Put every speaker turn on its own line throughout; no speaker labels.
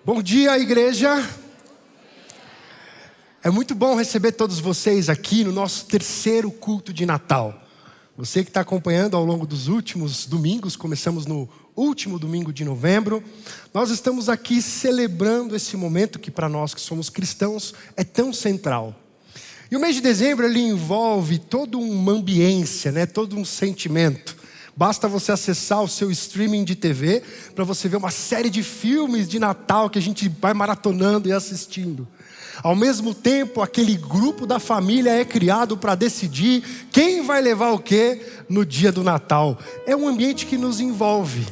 Bom dia, igreja. É muito bom receber todos vocês aqui no nosso terceiro culto de Natal. Você que está acompanhando ao longo dos últimos domingos, começamos no último domingo de novembro. Nós estamos aqui celebrando esse momento que para nós que somos cristãos é tão central. E o mês de dezembro ele envolve toda uma ambiência, todo um sentimento. Basta você acessar o seu streaming de TV para você ver uma série de filmes de Natal que a gente vai maratonando e assistindo. Ao mesmo tempo, aquele grupo da família é criado para decidir quem vai levar o quê no dia do Natal. É um ambiente que nos envolve.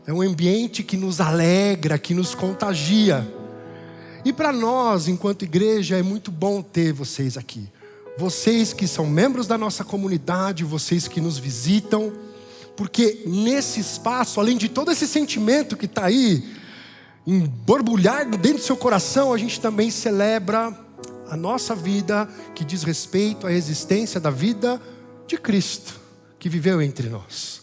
É um ambiente que nos alegra, que nos contagia. E para nós, enquanto igreja, é muito bom ter vocês aqui. Vocês que são membros da nossa comunidade, vocês que nos visitam. Porque nesse espaço, além de todo esse sentimento que está aí, em borbulhar dentro do seu coração, a gente também celebra a nossa vida que diz respeito à existência da vida de Cristo, que viveu entre nós.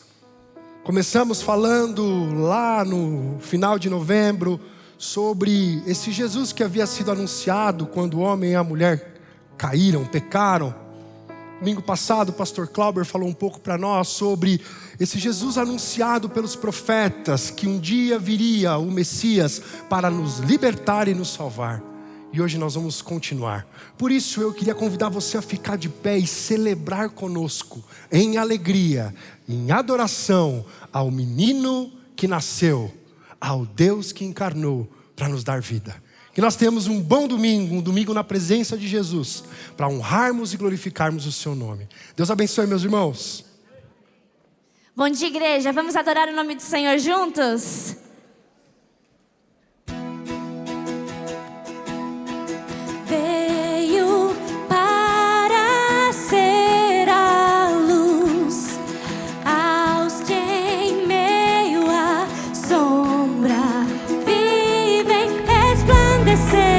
Começamos falando lá no final de novembro sobre esse Jesus que havia sido anunciado quando o homem e a mulher caíram, pecaram. Domingo passado o pastor Clauber falou um pouco para nós sobre esse Jesus anunciado pelos profetas, que um dia viria o Messias para nos libertar e nos salvar. E hoje nós vamos continuar. Por isso eu queria convidar você a ficar de pé e celebrar conosco, em alegria, em adoração ao menino que nasceu, ao Deus que encarnou para nos dar vida. Que nós tenhamos um bom domingo, um domingo na presença de Jesus, para honrarmos e glorificarmos o seu nome. Deus abençoe, meus irmãos.
Bom dia, igreja. Vamos adorar o nome do Senhor juntos? Veio para ser a luz aos que em meio à sombra vivem resplandecer.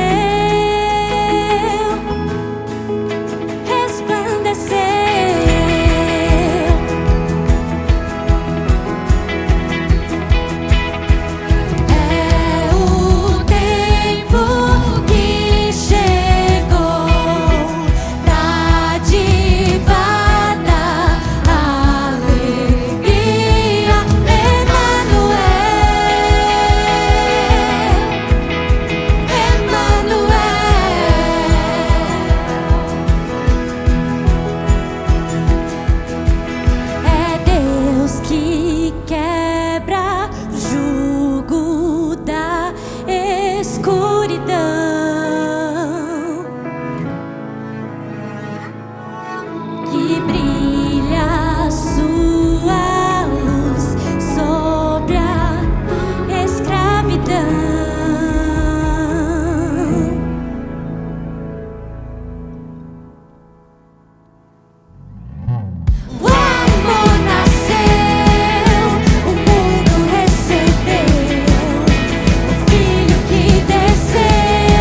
Filho que desceu.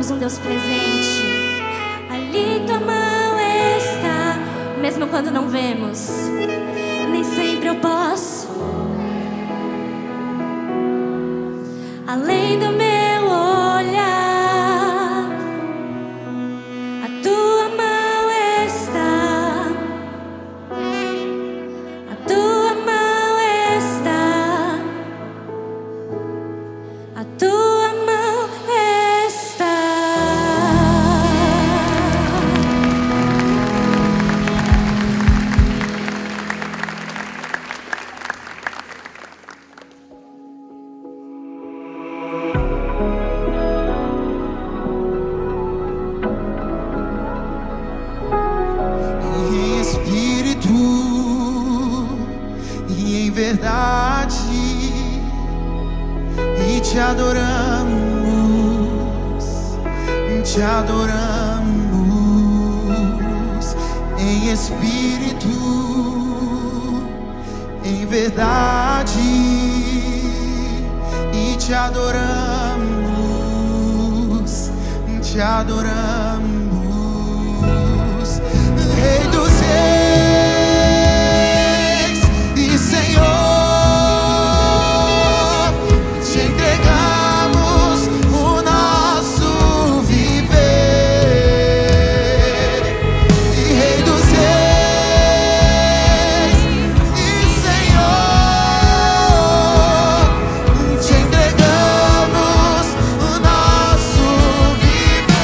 somos um Deus presente. Ali tua mão está, mesmo quando não vemos. Nem sempre eu posso, além do meu olhar, a tua mão está, a tua mão está, a tua mão está.
Em espírito e em verdade, e te adoramos, em espírito, em verdade, e te adoramos, te adoramos. Rei dos reis e Senhor, te entregamos o nosso viver. E Rei dos reis e Senhor, te entregamos o nosso viver.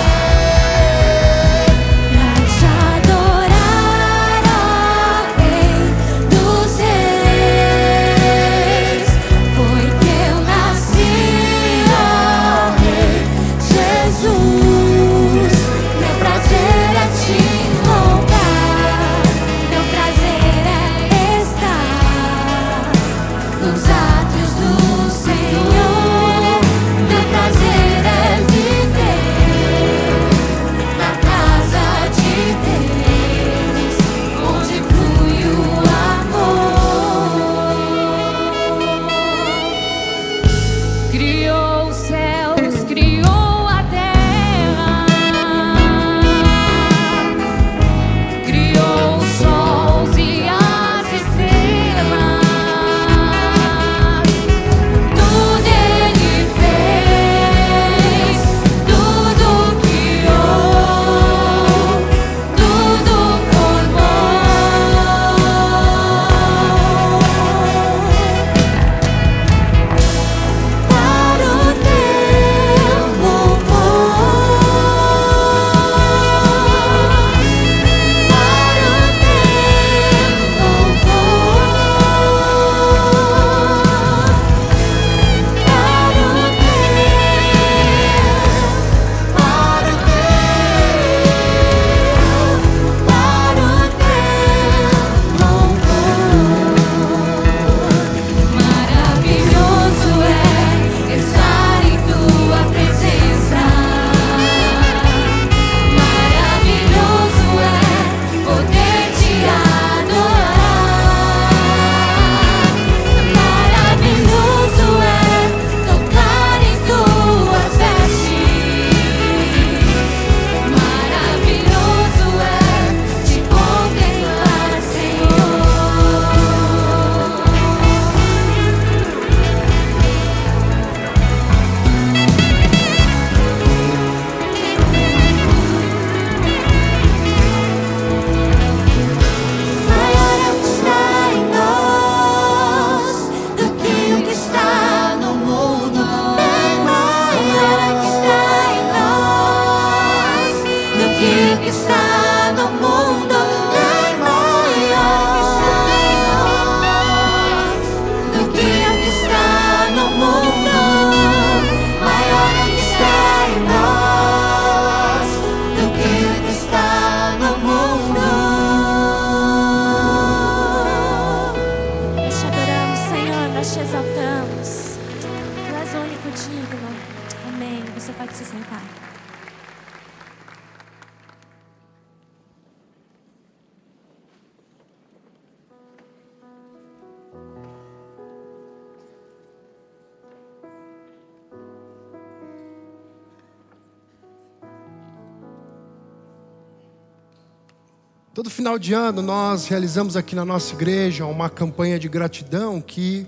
Todo final de ano nós realizamos aqui na nossa igreja uma campanha de gratidão que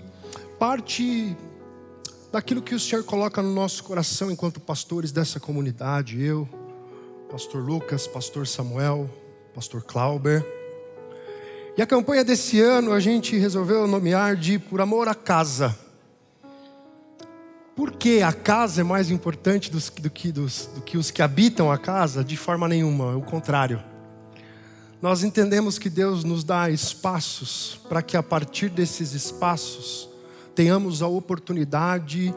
parte daquilo que o Senhor coloca no nosso coração enquanto pastores dessa comunidade. Eu, pastor Lucas, pastor Samuel, pastor Clauber. E a campanha desse ano a gente resolveu nomear de Por Amor à Casa. Por que a casa é mais importante do que os que habitam a casa? De forma nenhuma, é o contrário. Nós entendemos que Deus nos dá espaços para que a partir desses espaços tenhamos a oportunidade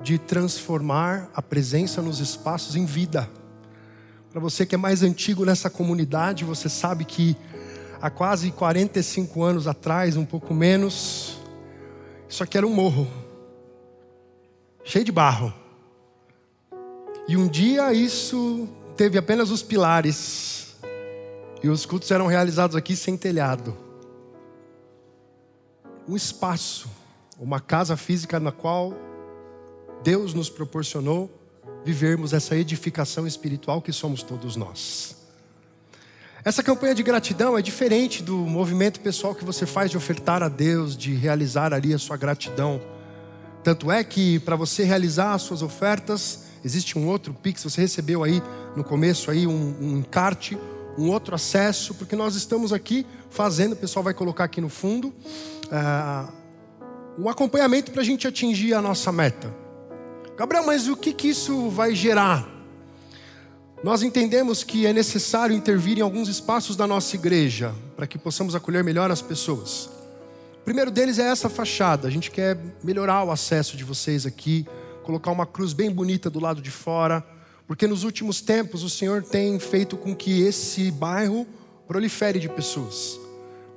de transformar a presença nos espaços em vida. Para você que é mais antigo nessa comunidade, você sabe que há quase 45 anos atrás, um pouco menos, isso aqui era um morro, cheio de barro. E um dia isso teve apenas os pilares. E os cultos eram realizados aqui sem telhado. Um espaço, uma casa física na qual Deus nos proporcionou vivermos essa edificação espiritual que somos todos nós. Essa campanha de gratidão é diferente do movimento pessoal que você faz de ofertar a Deus, de realizar ali a sua gratidão. Tanto é que para você realizar as suas ofertas, existe um outro Pix, você recebeu aí no começo aí um encarte, um outro acesso, porque nós estamos aqui fazendo, o pessoal vai colocar aqui no fundo, um acompanhamento para a gente atingir a nossa meta. Gabriel, mas o que isso vai gerar? Nós entendemos que é necessário intervir em alguns espaços da nossa igreja, para que possamos acolher melhor as pessoas. O primeiro deles é essa fachada. A gente quer melhorar o acesso de vocês aqui, colocar uma cruz bem bonita do lado de fora, porque nos últimos tempos o Senhor tem feito com que esse bairro prolifere de pessoas.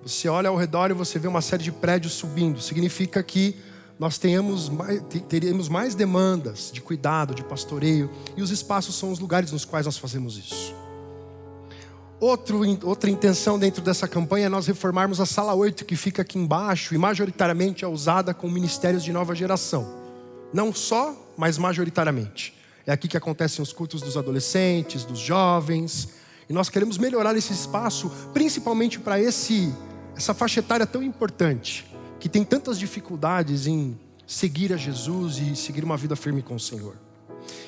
Você olha ao redor e você vê uma série de prédios subindo. Significa que nós teríamos mais demandas de cuidado, de pastoreio. E os espaços são os lugares nos quais nós fazemos isso. Outra intenção dentro dessa campanha é nós reformarmos a sala 8, que fica aqui embaixo e majoritariamente é usada com ministérios de nova geração. Não só, mas majoritariamente. É aqui que acontecem os cultos dos adolescentes, dos jovens. E nós queremos melhorar esse espaço, principalmente para essa faixa etária tão importante, que tem tantas dificuldades em seguir a Jesus e seguir uma vida firme com o Senhor.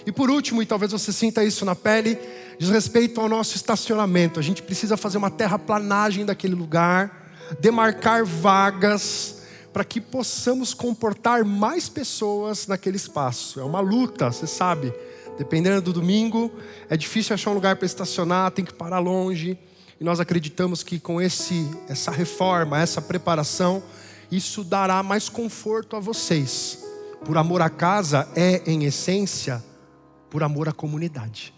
E por último, e talvez você sinta isso na pele, diz respeito ao nosso estacionamento. A gente precisa fazer uma terraplanagem daquele lugar, demarcar vagas, para que possamos comportar mais pessoas naquele espaço. É uma luta, você sabe. Dependendo do domingo, é difícil achar um lugar para estacionar, tem que parar longe. E nós acreditamos que com essa reforma, essa preparação, isso dará mais conforto a vocês. Por amor à casa é, em essência, por amor à comunidade.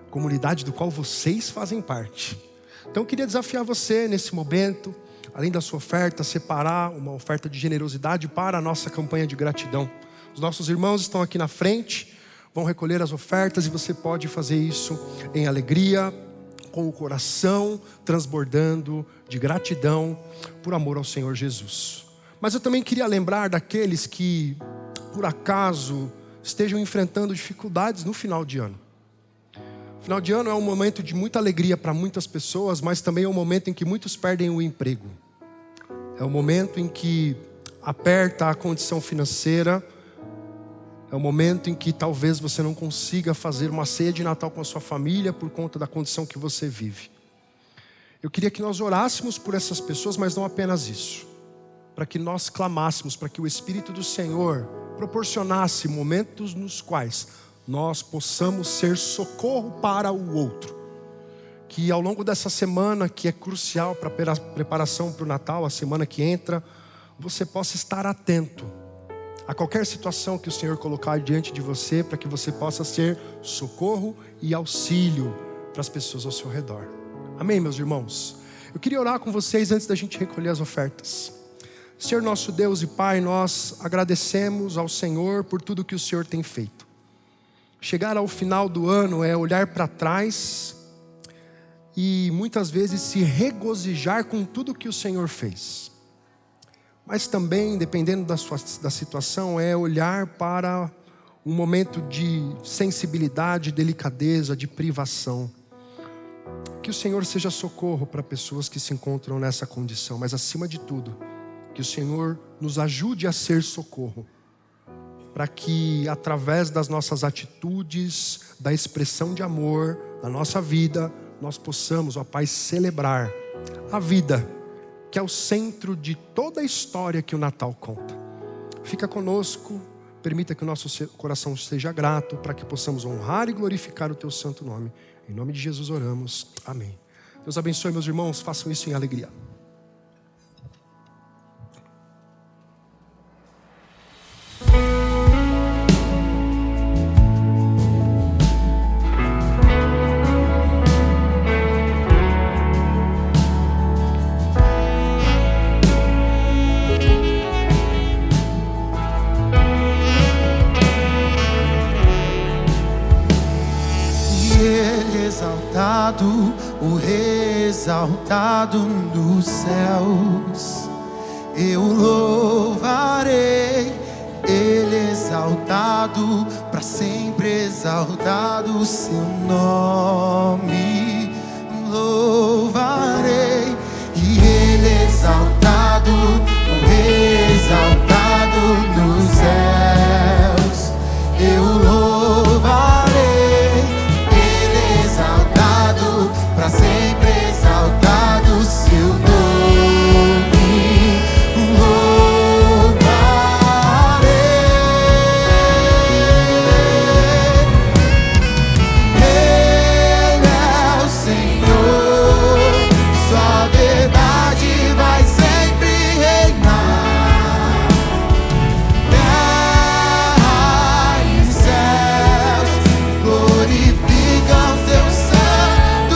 Comunidade do qual vocês fazem parte. Então eu queria desafiar você nesse momento, além da sua oferta, separar uma oferta de generosidade para a nossa campanha de gratidão. Os nossos irmãos estão aqui na frente, vão recolher as ofertas e você pode fazer isso em alegria, com o coração transbordando de gratidão por amor ao Senhor Jesus. Mas eu também queria lembrar daqueles que, por acaso, estejam enfrentando dificuldades no final de ano. O final de ano é um momento de muita alegria para muitas pessoas, mas também é um momento em que muitos perdem o emprego. É um momento em que aperta a condição financeira. É um momento em que talvez você não consiga fazer uma ceia de Natal com a sua família por conta da condição que você vive. Eu queria que nós orássemos por essas pessoas, mas não apenas isso. Para que nós clamássemos, para que o Espírito do Senhor proporcionasse momentos nos quais nós possamos ser socorro para o outro. Que ao longo dessa semana, que é crucial para a preparação para o Natal, a semana que entra, você possa estar atento a qualquer situação que o Senhor colocar diante de você, para que você possa ser socorro e auxílio para as pessoas ao seu redor. Amém, meus irmãos? Eu queria orar com vocês antes da gente recolher as ofertas. Senhor nosso Deus e Pai, nós agradecemos ao Senhor por tudo que o Senhor tem feito. Chegar ao final do ano é olhar para trás e muitas vezes se regozijar com tudo que o Senhor fez. Mas também, dependendo da situação, é olhar para um momento de sensibilidade, delicadeza, de privação. Que o Senhor seja socorro para pessoas que se encontram nessa condição, mas acima de tudo, que o Senhor nos ajude a ser socorro, para que através das nossas atitudes, da expressão de amor, da nossa vida, nós possamos, ó Pai, celebrar a vida, que é o centro de toda a história que o Natal conta. Fica conosco, permita que o nosso coração seja grato, para que possamos honrar e glorificar o Teu santo nome. Em nome de Jesus oramos, amém. Deus abençoe, meus irmãos, façam isso em alegria.
O Rei exaltado nos céus, eu louvarei. Ele exaltado, para sempre exaltado o seu nome. Louvarei. E Ele exaltado, o Rei exaltado nos céus, eu louvarei. Para sempre exaltado o seu nome, louvarei. Ele é o Senhor, sua verdade vai sempre reinar. Terra e céus glorificam seu santo.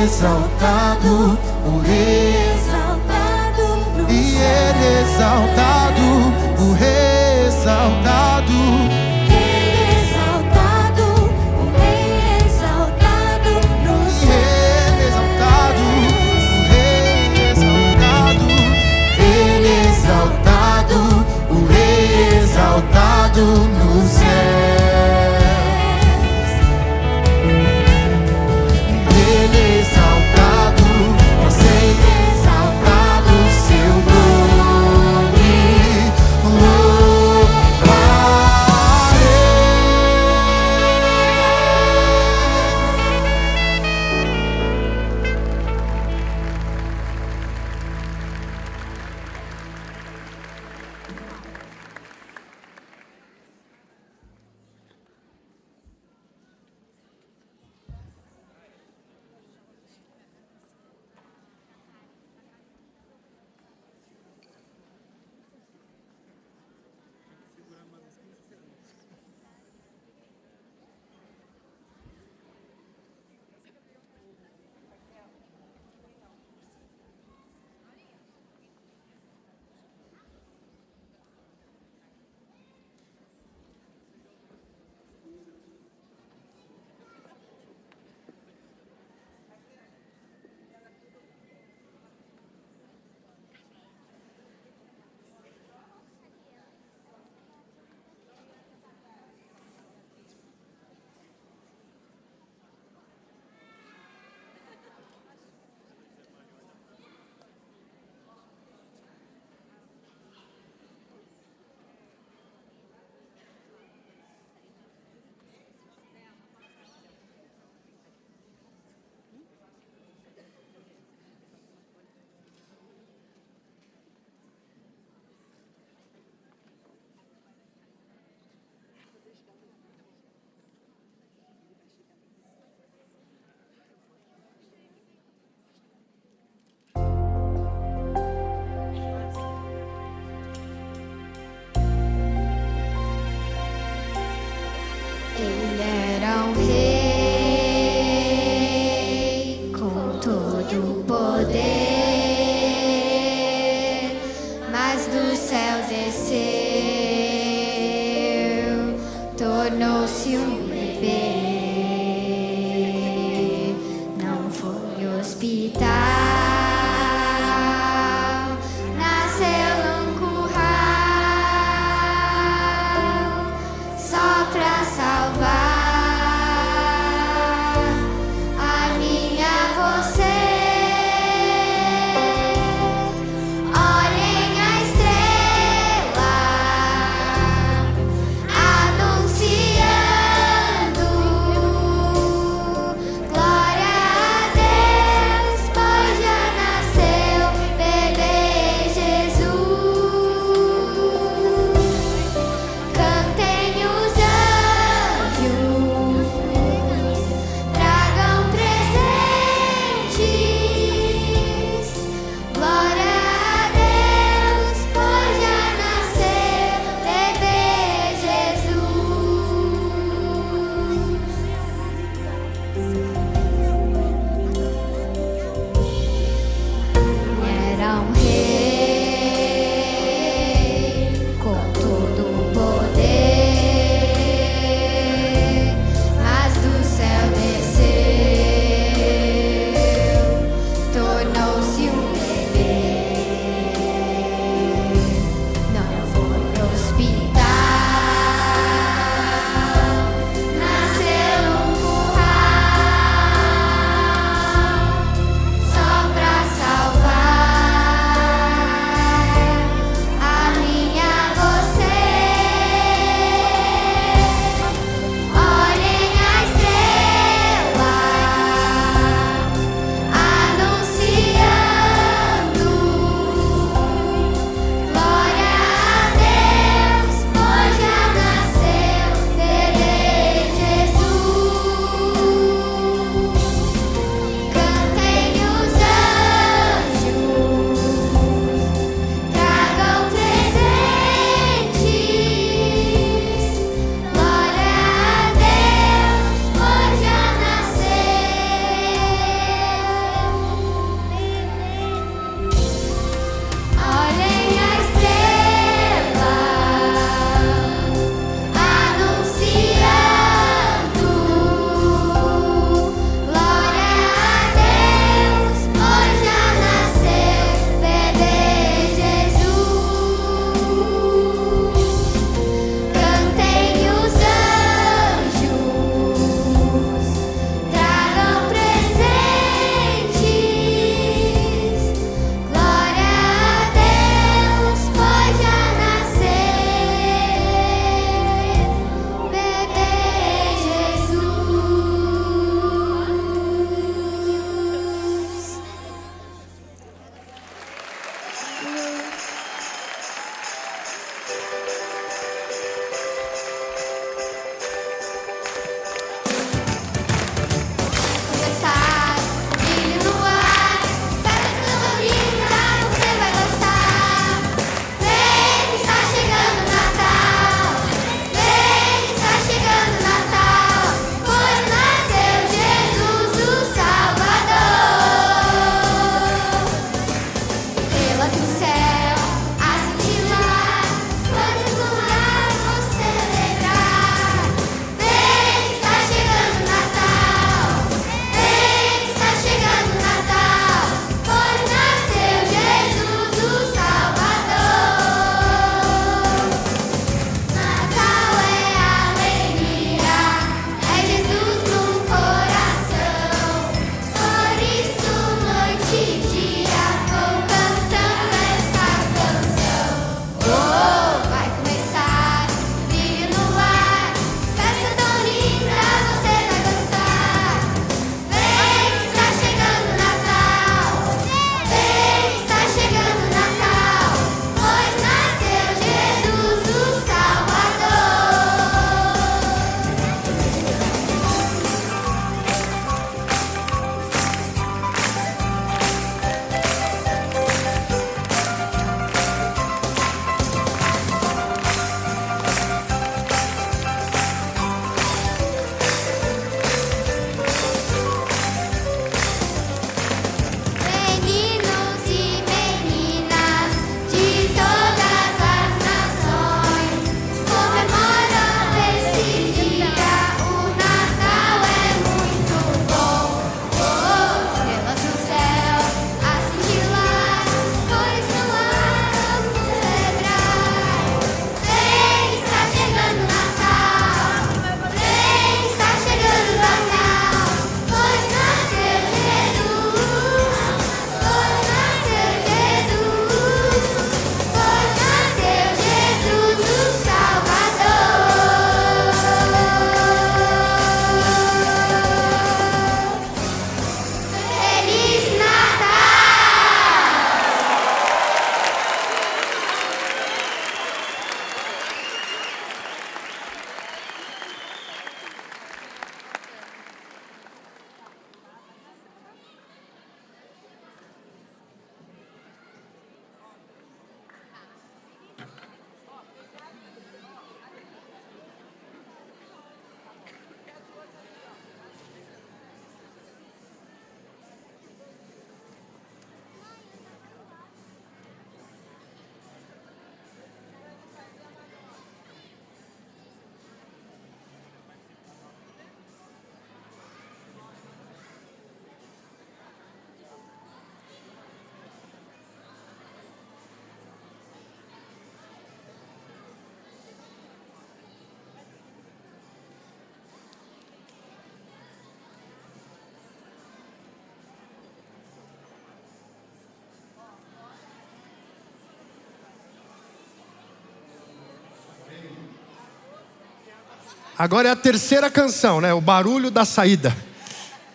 exaltado, o Rei exaltado, e Ele exaltado, o Rei exaltado,
Ele exaltado, o Rei exaltado no céu.
Ele exaltado, o Rei exaltado, Ele exaltado, o Rei exaltado no céu.
Louvado
Agora é a terceira canção, né? O barulho da saída.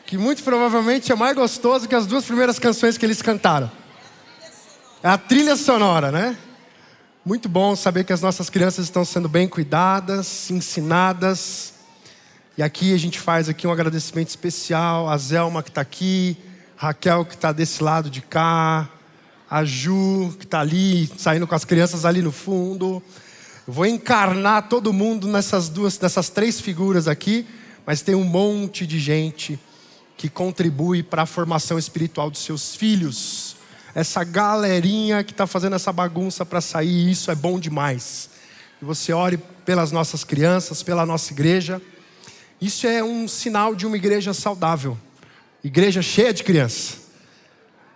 Que muito provavelmente é mais gostoso que as duas primeiras canções que eles cantaram. É a trilha sonora, né? Muito bom saber que as nossas crianças estão sendo bem cuidadas, ensinadas. E aqui a gente faz aqui um agradecimento especial a Zelma que está aqui, Raquel que está desse lado de cá, a Ju que está ali, saindo com as crianças ali no fundo. Eu vou encarnar todo mundo nessas três figuras aqui, mas tem um monte de gente que contribui para a formação espiritual dos seus filhos. Essa galerinha que está fazendo essa bagunça para sair, isso é bom demais. Que você ore pelas nossas crianças, pela nossa igreja. Isso é um sinal de uma igreja saudável. Igreja cheia de criança.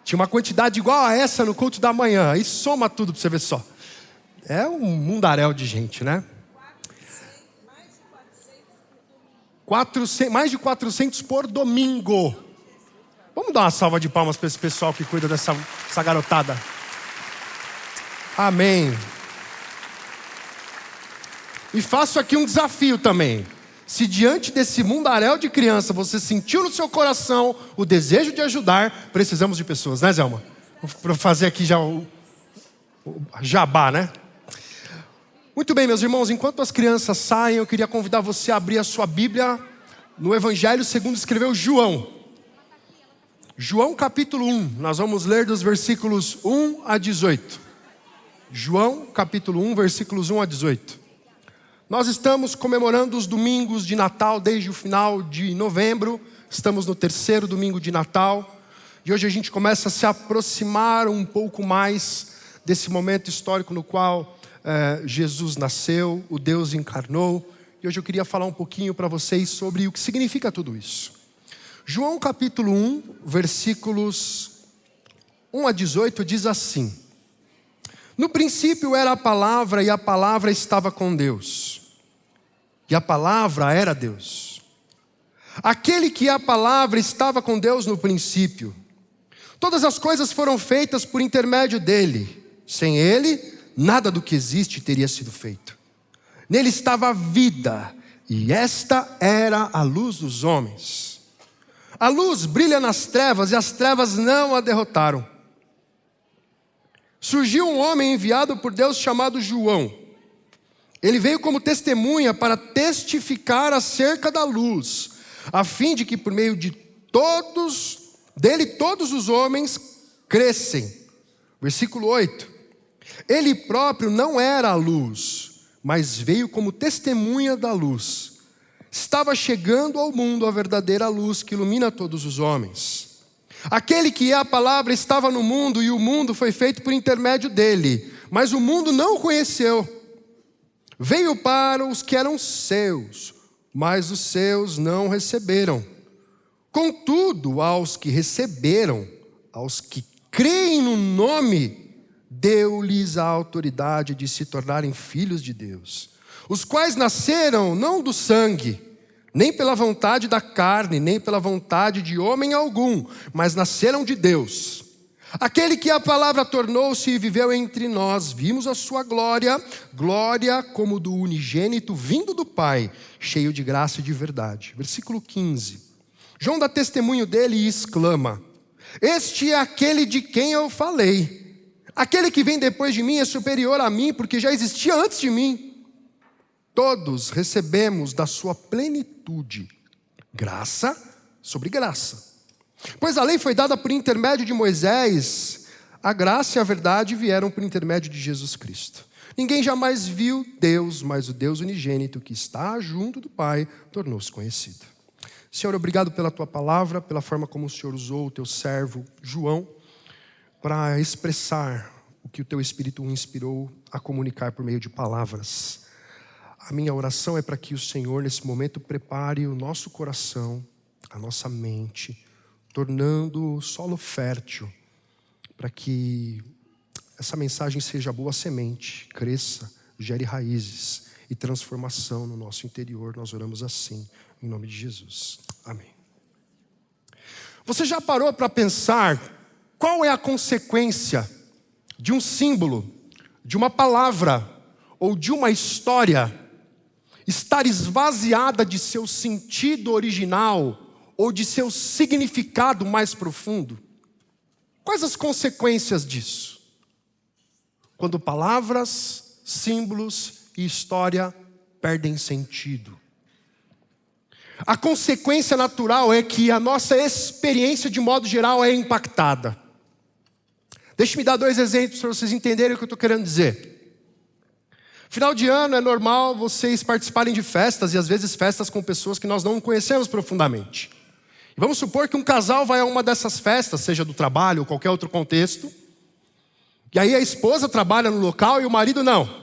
Tinha uma quantidade igual a essa no culto da manhã. E soma tudo para você ver só. É um mundaréu de gente, né? Mais de 400 por domingo. Vamos dar uma salva de palmas para esse pessoal que cuida dessa garotada. Amém. E faço aqui um desafio também. Se diante desse mundaréu de criança você sentiu no seu coração o desejo de ajudar, precisamos de pessoas, né, Zelma? Para fazer aqui já o jabá, né? Muito bem, meus irmãos, enquanto as crianças saem, eu queria convidar você a abrir a sua Bíblia no Evangelho segundo escreveu João. João capítulo 1, nós vamos ler dos versículos 1 a 18. João capítulo 1, versículos 1 a 18. Nós estamos comemorando os domingos de Natal desde o final de novembro. Estamos no terceiro domingo de Natal. E hoje a gente começa a se aproximar um pouco mais desse momento histórico no qual Jesus nasceu, o Deus encarnou. E hoje eu queria falar um pouquinho para vocês sobre o que significa tudo isso. João capítulo 1, versículos 1 a 18 diz assim: No princípio era a palavra, e a palavra estava com Deus, e a palavra era Deus. Aquele que é a palavra estava com Deus no princípio. Todas as coisas foram feitas por intermédio dele. Sem ele, nada do que existe teria sido feito. Nele estava a vida, e esta era a luz dos homens. A luz brilha nas trevas, e as trevas não a derrotaram. Surgiu um homem enviado por Deus chamado João. Ele veio como testemunha para testificar acerca da luz, a fim de que por meio de dele todos os homens crescem. Versículo 8. Ele próprio não era a luz, mas veio como testemunha da luz. Estava chegando ao mundo a verdadeira luz que ilumina todos os homens. Aquele que é a palavra estava no mundo, e o mundo foi feito por intermédio dele, mas o mundo não o conheceu. Veio para os que eram seus, mas os seus não receberam. Contudo, aos que receberam, aos que creem no nome, deu-lhes a autoridade de se tornarem filhos de Deus, os quais nasceram não do sangue, nem pela vontade da carne, nem pela vontade de homem algum, mas nasceram de Deus. Aquele que a palavra tornou-se e viveu entre nós, vimos a sua glória, glória como do unigênito vindo do Pai, cheio de graça e de verdade. Versículo 15. João dá testemunho dele e exclama: Este é aquele de quem eu falei. Aquele que vem depois de mim é superior a mim, porque já existia antes de mim. Todos recebemos da sua plenitude graça sobre graça. Pois a lei foi dada por intermédio de Moisés, a graça e a verdade vieram por intermédio de Jesus Cristo. Ninguém jamais viu Deus, mas o Deus unigênito que está junto do Pai tornou-se conhecido. Senhor, obrigado pela tua palavra, pela forma como o Senhor usou o teu servo João para expressar o que o teu Espírito o inspirou a comunicar por meio de palavras. A minha oração é para que o Senhor, nesse momento, prepare o nosso coração, a nossa mente, tornando o solo fértil, para que essa mensagem seja boa semente, cresça, gere raízes e transformação no nosso interior. Nós oramos assim, em nome de Jesus. Amém. Você já parou para pensar qual é a consequência de um símbolo, de uma palavra ou de uma história estar esvaziada de seu sentido original ou de seu significado mais profundo? Quais as consequências disso? Quando palavras, símbolos e história perdem sentido. A consequência natural é que a nossa experiência, de modo geral, é impactada. Deixe-me dar 2 exemplos para vocês entenderem o que eu estou querendo dizer. Final de ano é normal vocês participarem de festas, e às vezes festas com pessoas que nós não conhecemos profundamente. E vamos supor que um casal vai a uma dessas festas, seja do trabalho ou qualquer outro contexto, e aí a esposa trabalha no local e o marido não.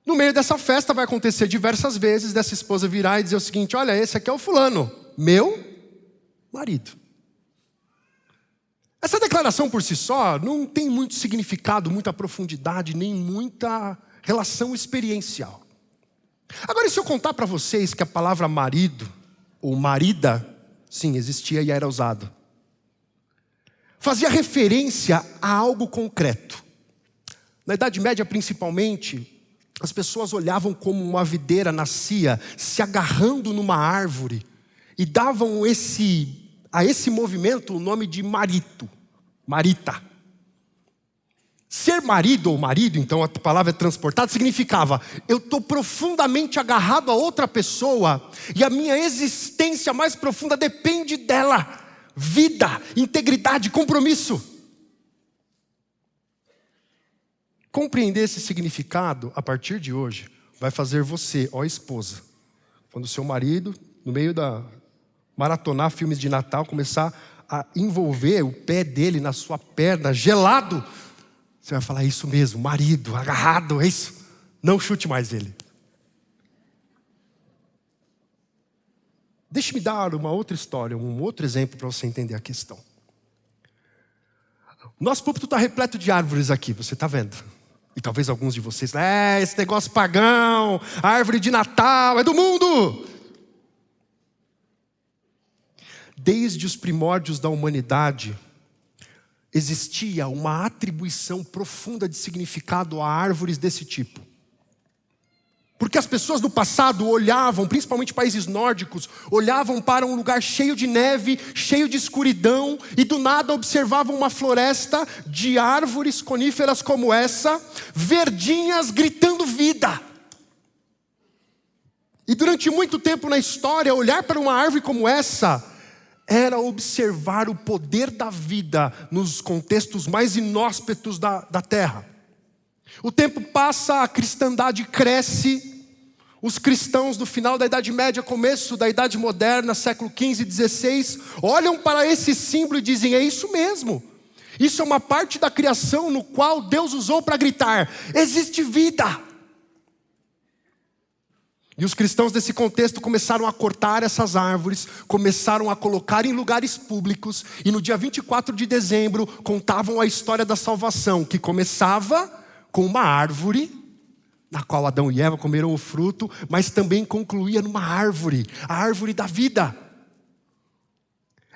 No meio dessa festa vai acontecer diversas vezes dessa esposa virar e dizer o seguinte: olha, esse aqui é o fulano, meu marido. Essa declaração por si só não tem muito significado, muita profundidade, nem muita relação experiencial. Agora, e se eu contar para vocês que a palavra marido ou marida, sim, existia e era usado, fazia referência a algo concreto. Na Idade Média, principalmente, as pessoas olhavam como uma videira nascia, se agarrando numa árvore, e davam a esse movimento o nome de marito, marita. Ser marido ou marido, então a palavra é transportada, significava: eu estou profundamente agarrado a outra pessoa, e a minha existência mais profunda depende dela. Vida, integridade, compromisso. Compreender esse significado, a partir de hoje, vai fazer você, ó esposa, quando o seu marido, no meio da maratonar filmes de Natal, começar a envolver o pé dele na sua perna, gelado, você vai falar: isso mesmo, marido, agarrado, é isso. Não chute mais ele. Deixe-me dar uma outra história, um outro exemplo para você entender a questão. Nosso púlpito está repleto de árvores aqui, você está vendo? E talvez alguns de vocês: esse negócio pagão, árvore de Natal, é do mundo. Desde os primórdios da humanidade, existia uma atribuição profunda de significado a árvores desse tipo. Porque as pessoas do passado olhavam, principalmente países nórdicos, olhavam para um lugar cheio de neve, cheio de escuridão, e do nada observavam uma floresta de árvores coníferas como essa, verdinhas, gritando vida. E durante muito tempo na história, olhar para uma árvore como essa era observar o poder da vida nos contextos mais inóspitos da terra. O tempo passa, a cristandade cresce. Os cristãos do final da Idade Média, começo da Idade Moderna, século XV e XVI, olham para esse símbolo e dizem: é isso mesmo. Isso é uma parte da criação no qual Deus usou para gritar: existe vida. E os cristãos desse contexto começaram a cortar essas árvores, começaram a colocar em lugares públicos, e no dia 24 de dezembro contavam a história da salvação, que começava com uma árvore, na qual Adão e Eva comeram o fruto, mas também concluía numa árvore, a árvore da vida.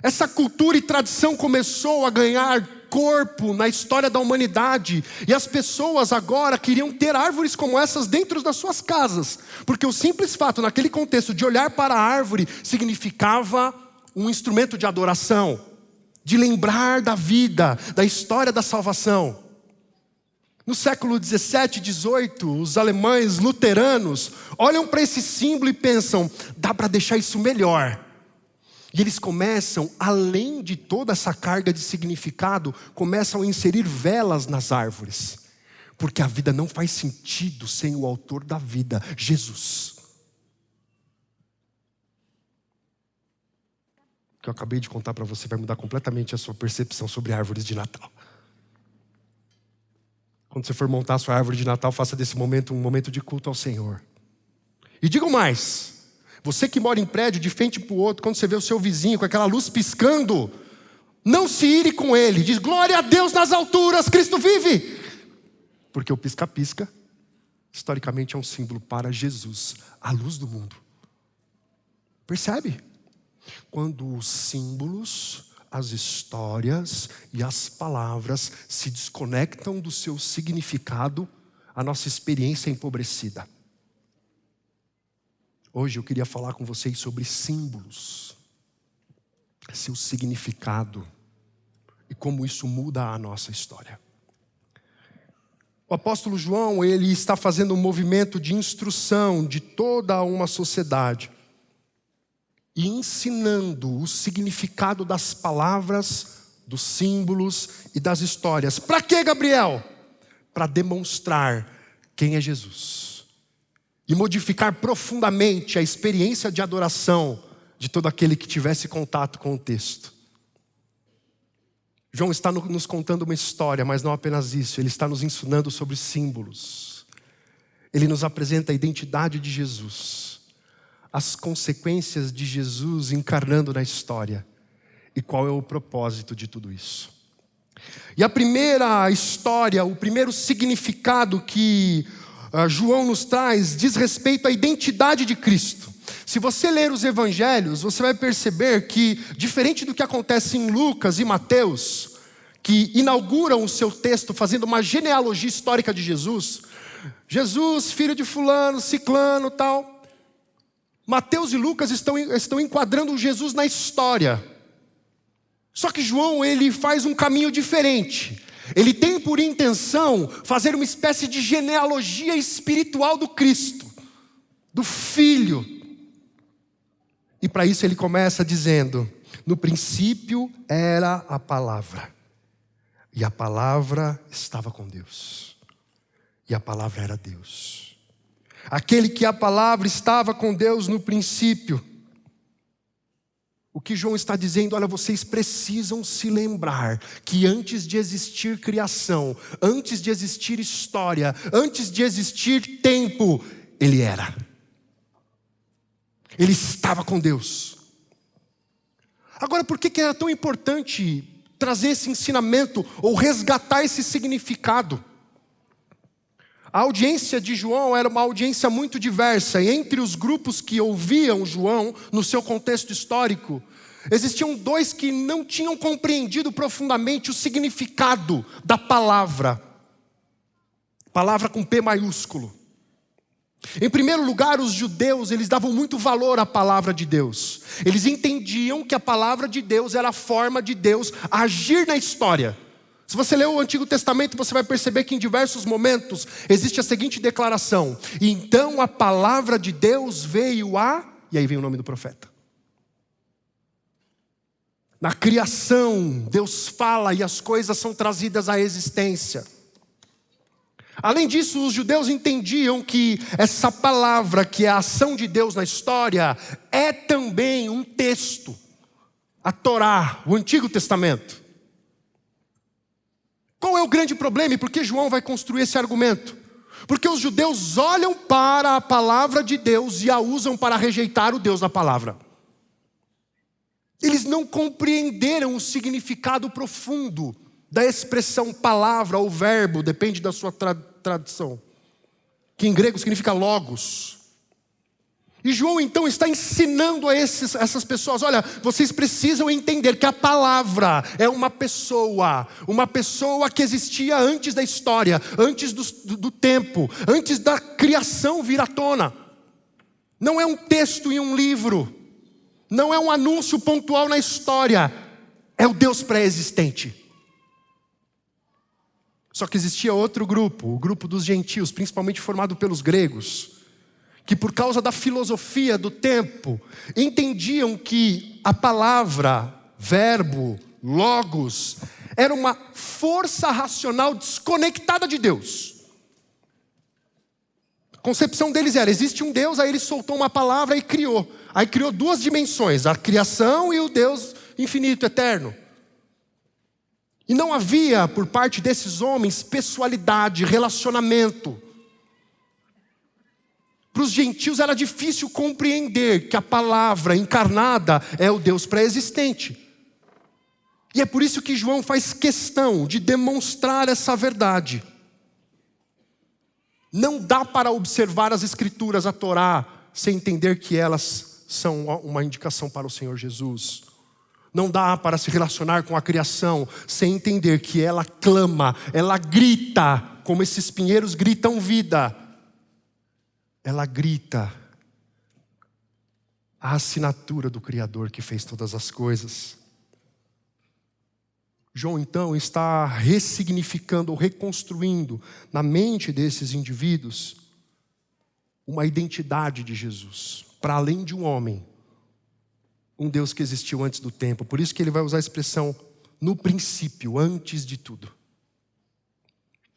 Essa cultura e tradição começou a ganhar corpo na história da humanidade, e as pessoas agora queriam ter árvores como essas dentro das suas casas, porque o simples fato, naquele contexto, de olhar para a árvore, significava um instrumento de adoração, de lembrar da vida, da história da salvação. No século 17 e 18, os alemães luteranos olham para esse símbolo e pensam: dá para deixar isso melhor. E eles começam, além de toda essa carga de significado, começam a inserir velas nas árvores. Porque a vida não faz sentido sem o autor da vida, Jesus. O que eu acabei de contar para você vai mudar completamente a sua percepção sobre árvores de Natal. Quando você for montar a sua árvore de Natal, faça desse momento um momento de culto ao Senhor. E digo mais: você que mora em prédio de frente para o outro, quando você vê o seu vizinho com aquela luz piscando, não se ire com ele. Diz: glória a Deus nas alturas, Cristo vive. Porque o pisca-pisca, historicamente, é um símbolo para Jesus, a luz do mundo. Percebe? Quando os símbolos, as histórias e as palavras se desconectam do seu significado, a nossa experiência é empobrecida. Hoje eu queria falar com vocês sobre símbolos, seu significado e como isso muda a nossa história. O apóstolo João, ele está fazendo um movimento de instrução de toda uma sociedade e ensinando o significado das palavras, dos símbolos e das histórias. Para quê, Gabriel? Para demonstrar quem é Jesus e modificar profundamente a experiência de adoração de todo aquele que tivesse contato com o texto. João está nos contando uma história, mas não apenas isso, ele está nos ensinando sobre símbolos. Ele nos apresenta a identidade de Jesus, as consequências de Jesus encarnando na história e qual é o propósito de tudo isso. E a primeira história, o primeiro significado que João nos traz diz respeito à identidade de Cristo. Se você ler os evangelhos, você vai perceber que, diferente do que acontece em Lucas e Mateus, que inauguram o seu texto fazendo uma genealogia histórica de Jesus, Jesus, filho de fulano, ciclano, tal. Mateus e Lucas estão enquadrando Jesus na história. Só que João, ele faz um caminho diferente. Ele tem por intenção fazer uma espécie de genealogia espiritual do Cristo, do Filho. E para isso ele começa dizendo: no princípio era a palavra, e a palavra estava com Deus, e a palavra era Deus. Aquele que a palavra estava com Deus no princípio. O que João está dizendo, olha, vocês precisam se lembrar que antes de existir criação, antes de existir história, antes de existir tempo, Ele era. Ele estava com Deus. Agora, por que era tão importante trazer esse ensinamento ou resgatar esse significado? A audiência de João era uma audiência muito diversa, e entre os grupos que ouviam João, no seu contexto histórico, existiam dois que não tinham compreendido profundamente o significado da palavra. Palavra com P maiúsculo. Em primeiro lugar, os judeus, eles davam muito valor à palavra de Deus. Eles entendiam que a palavra de Deus era a forma de Deus agir na história. Se você ler o Antigo Testamento, você vai perceber que em diversos momentos existe a seguinte declaração: e então a palavra de Deus veio a... E aí vem o nome do profeta. Na criação, Deus fala e as coisas são trazidas à existência. Além disso, os judeus entendiam que essa palavra, que é a ação de Deus na história, é também um texto. A Torá, o Antigo Testamento. Qual é o grande problema e por que João vai construir esse argumento? Porque os judeus olham para a palavra de Deus e a usam para rejeitar o Deus da palavra. Eles não compreenderam o significado profundo da expressão palavra ou verbo, depende da sua tradução, que em grego significa logos. E João então está ensinando a essas pessoas: olha, vocês precisam entender que a palavra é uma pessoa que existia antes da história, antes do tempo, antes da criação vir à tona. Não é um texto em um livro, não é um anúncio pontual na história, é o Deus pré-existente. Só que existia outro grupo, o grupo dos gentios, principalmente formado pelos gregos, que por causa da filosofia do tempo, entendiam que a palavra, verbo, logos, era uma força racional desconectada de Deus. A concepção deles era: existe um Deus, aí ele soltou uma palavra e criou. Aí criou duas dimensões, a criação e o Deus infinito, eterno. E não havia, por parte desses homens, pessoalidade, relacionamento. Para os gentios era difícil compreender que a palavra encarnada é o Deus pré-existente. E é por isso que João faz questão de demonstrar essa verdade. Não dá para observar as Escrituras, a Torá, sem entender que elas são uma indicação para o Senhor Jesus. Não dá para se relacionar com a criação sem entender que ela clama, ela grita, como esses pinheiros gritam vida. Ela grita a assinatura do Criador que fez todas as coisas. João, então, está ressignificando ou reconstruindo na mente desses indivíduos uma identidade de Jesus, para além de um homem, um Deus que existiu antes do tempo. Por isso que ele vai usar a expressão no princípio, antes de tudo.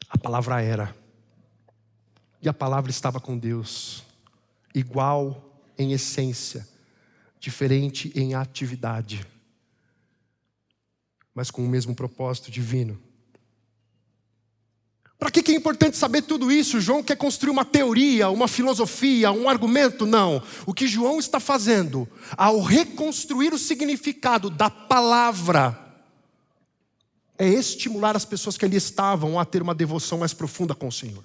A palavra era, e a palavra estava com Deus, igual em essência, diferente em atividade, mas com o mesmo propósito divino. Para que é importante saber tudo isso? João quer construir uma teoria, uma filosofia, um argumento? Não. O que João está fazendo, ao reconstruir o significado da palavra, é estimular as pessoas que ali estavam a ter uma devoção mais profunda com o Senhor.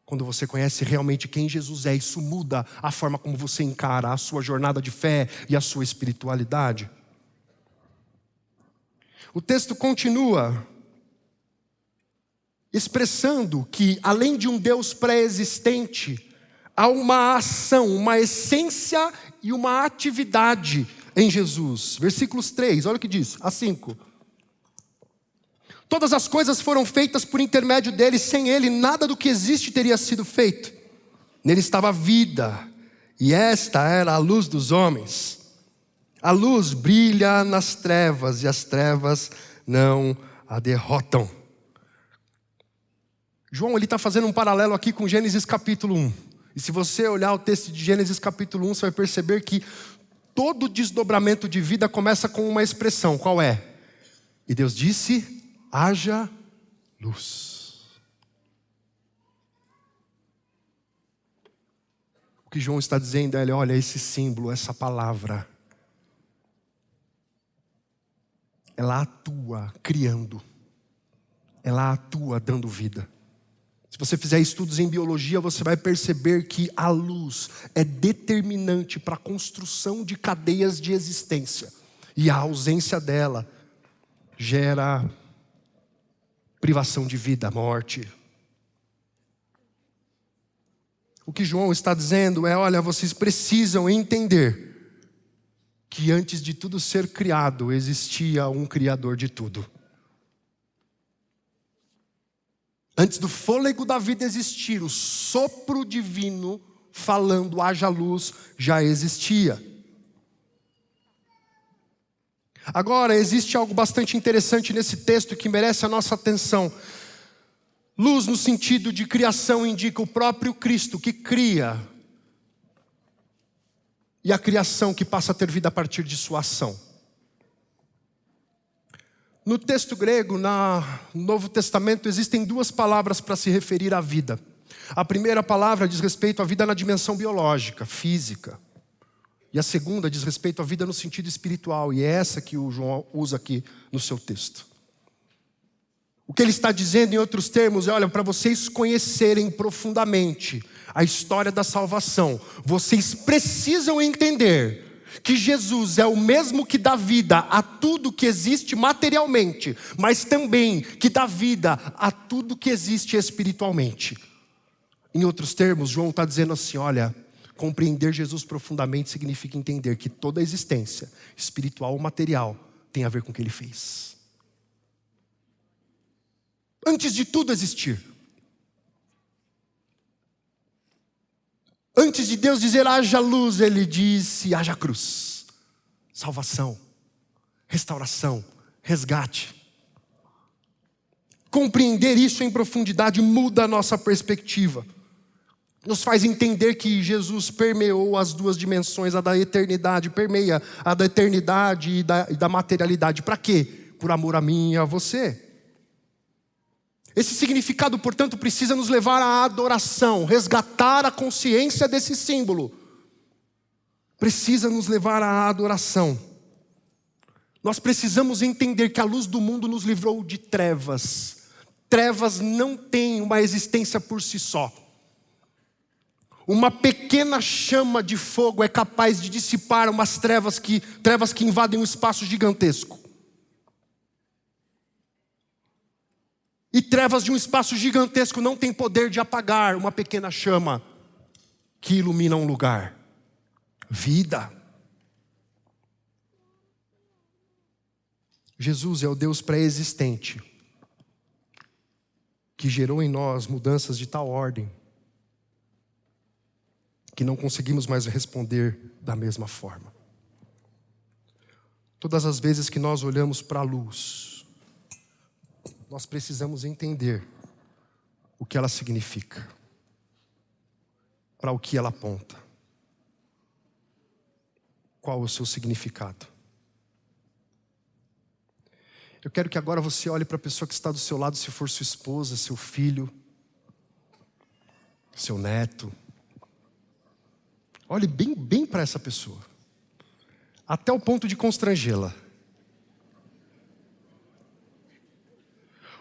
Quando você conhece realmente quem Jesus é, isso muda a forma como você encara a sua jornada de fé e a sua espiritualidade. O texto continua expressando que, além de um Deus pré-existente, há uma ação, uma essência e uma atividade em Jesus. Versículos 3, olha o que diz, a 5. Todas as coisas foram feitas por intermédio dele, sem ele nada do que existe teria sido feito. Nele estava a vida, e esta era a luz dos homens. A luz brilha nas trevas, e as trevas não a derrotam. João está fazendo um paralelo aqui com Gênesis capítulo 1. E se você olhar o texto de Gênesis capítulo 1, você vai perceber que todo desdobramento de vida começa com uma expressão. Qual é? E Deus disse, haja luz. O que João está dizendo é, olha, esse símbolo, essa palavra, ela atua criando, ela atua dando vida. Se você fizer estudos em biologia, você vai perceber que a luz é determinante para a construção de cadeias de existência. E a ausência dela gera privação de vida, morte. O que João está dizendo é, olha, vocês precisam entender que antes de tudo ser criado, existia um Criador de tudo. Antes do fôlego da vida existir, o sopro divino falando haja luz já existia. Agora, existe algo bastante interessante nesse texto que merece a nossa atenção. Luz no sentido de criação indica o próprio Cristo que cria. E a criação que passa a ter vida a partir de sua ação. No texto grego, no Novo Testamento, existem duas palavras para se referir à vida. A primeira palavra diz respeito à vida na dimensão biológica, física. E a segunda diz respeito à vida no sentido espiritual. E é essa que o João usa aqui no seu texto. O que ele está dizendo, em outros termos, é, olha, para vocês conhecerem profundamente a história da salvação, vocês precisam entender que Jesus é o mesmo que dá vida a tudo que existe materialmente, mas também que dá vida a tudo que existe espiritualmente. Em outros termos, João está dizendo assim, olha, compreender Jesus profundamente significa entender que toda a existência, espiritual ou material, tem a ver com o que ele fez. Antes de tudo existir. Antes de Deus dizer haja luz, ele disse haja cruz. Salvação, restauração, resgate. Compreender isso em profundidade muda a nossa perspectiva. Nos faz entender que Jesus permeou as duas dimensões, a da eternidade, permeia a da eternidade e da materialidade. Para quê? Por amor a mim e a você. Esse significado, portanto, precisa nos levar à adoração, resgatar a consciência desse símbolo. Precisa nos levar à adoração. Nós precisamos entender que a luz do mundo nos livrou de trevas. Trevas não têm uma existência por si só. Uma pequena chama de fogo é capaz de dissipar umas trevas que invadem um espaço gigantesco. E trevas de um espaço gigantesco não têm poder de apagar uma pequena chama que ilumina um lugar. vida. Jesus é o Deus pré-existente, que gerou em nós mudanças de tal ordem, que não conseguimos mais responder da mesma forma. Todas as vezes que nós olhamos para a luz, nós precisamos entender o que ela significa, para o que ela aponta, qual o seu significado. Eu quero que agora você olhe para a pessoa que está do seu lado, se for sua esposa, seu filho, seu neto. Olhe bem para essa pessoa, até o ponto de constrangê-la.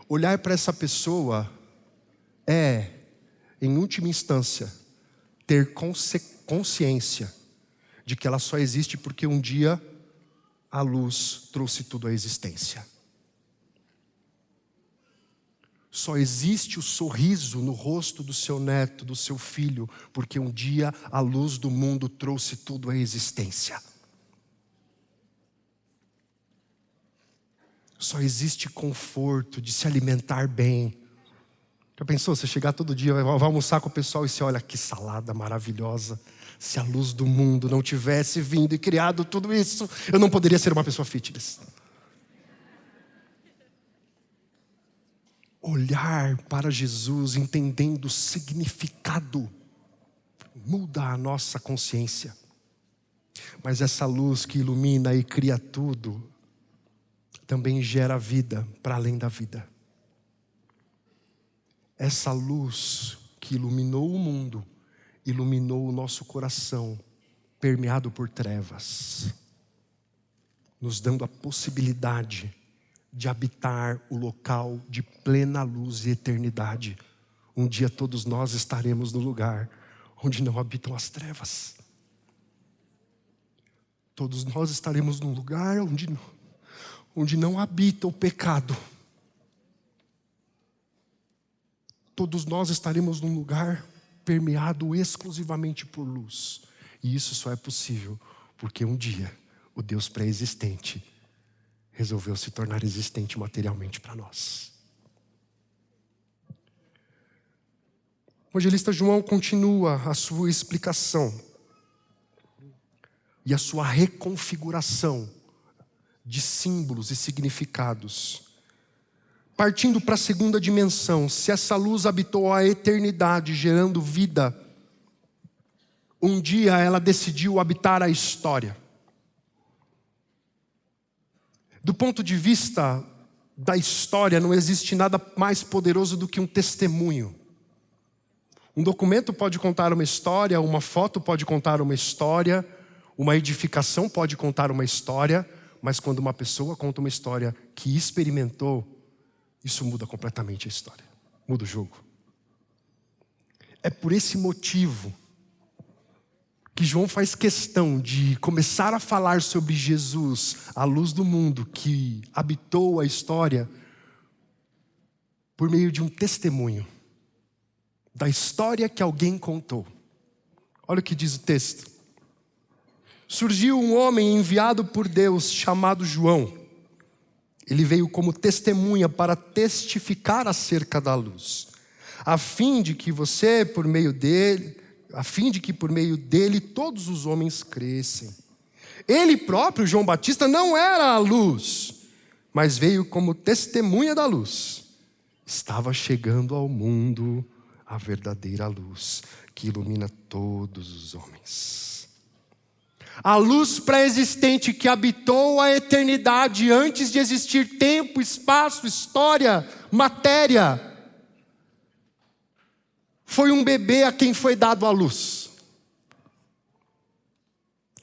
Olhar para essa pessoa é, em última instância, ter consciência de que ela só existe porque um dia a luz trouxe tudo à existência. Só existe o sorriso no rosto do seu neto, do seu filho, porque um dia a luz do mundo trouxe tudo à existência. Só existe conforto de se alimentar bem. Já pensou, você chegar todo dia, vai almoçar com o pessoal e você olha, que salada maravilhosa. Se a luz do mundo não tivesse vindo e criado tudo isso, eu não poderia ser uma pessoa fitness. Olhar para Jesus entendendo o significado muda a nossa consciência. Mas essa luz que ilumina e cria tudo também gera vida para além da vida. Essa luz que iluminou o mundo, iluminou o nosso coração, permeado por trevas, nos dando a possibilidade de habitar o local de plena luz e eternidade. Um dia todos nós estaremos no lugar onde não habitam as trevas. Todos nós estaremos num lugar onde não habita o pecado. Todos nós estaremos num lugar permeado exclusivamente por luz. E isso só é possível porque um dia o Deus pré-existente resolveu se tornar existente materialmente para nós. O evangelista João continua a sua explicação e a sua reconfiguração de símbolos e significados, partindo para a segunda dimensão. Se essa luz habitou a eternidade, gerando vida, um dia ela decidiu habitar a história. Do ponto de vista da história, não existe nada mais poderoso do que um testemunho. Um documento pode contar uma história, uma foto pode contar uma história, uma edificação pode contar uma história, mas quando uma pessoa conta uma história que experimentou, isso muda completamente a história, muda o jogo. É por esse motivo que João faz questão de começar a falar sobre Jesus, a luz do mundo que habitou a história, por meio de um testemunho da história que alguém contou. Olha o que diz o texto. Surgiu um homem enviado por Deus chamado João. Ele veio como testemunha para testificar acerca da luz, a fim de que por meio dele todos os homens crescem. Ele próprio, João Batista, não era a luz, mas veio como testemunha da luz. Estava chegando ao mundo a verdadeira luz, que ilumina todos os homens. A luz pré-existente que habitou a eternidade antes de existir tempo, espaço, história, matéria, foi um bebê a quem foi dado a luz,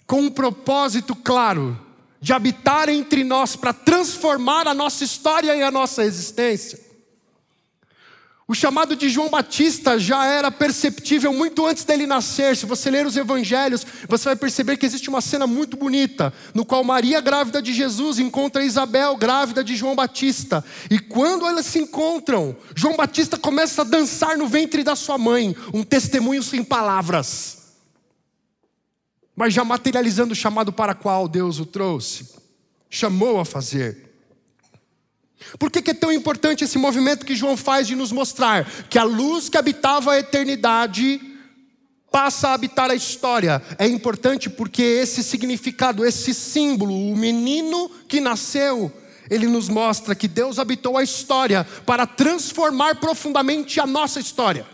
com um propósito claro de habitar entre nós para transformar a nossa história e a nossa existência. O chamado de João Batista já era perceptível muito antes dele nascer. Se você ler os evangelhos, você vai perceber que existe uma cena muito bonita, no qual Maria, grávida de Jesus, encontra Isabel, grávida de João Batista. E quando elas se encontram, João Batista começa a dançar no ventre da sua mãe, um testemunho sem palavras. mas já materializando o chamado para qual Deus o trouxe, chamou a fazer. Por que é tão importante esse movimento que João faz de nos mostrar que a luz que habitava a eternidade passa a habitar a história? É importante porque esse significado, esse símbolo, o menino que nasceu, ele nos mostra que Deus habitou a história para transformar profundamente a nossa história.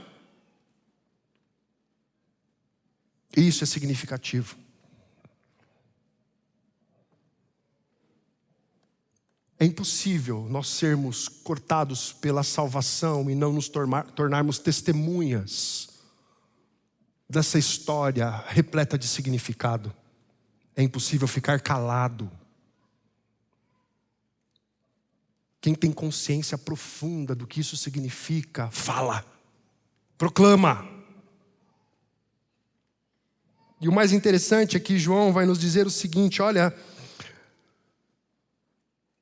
E isso é significativo. É impossível nós sermos cortados pela salvação e não nos tornarmos testemunhas dessa história repleta de significado. É impossível ficar calado. Quem tem consciência profunda do que isso significa, fala, proclama. E o mais interessante é que João vai nos dizer o seguinte, olha,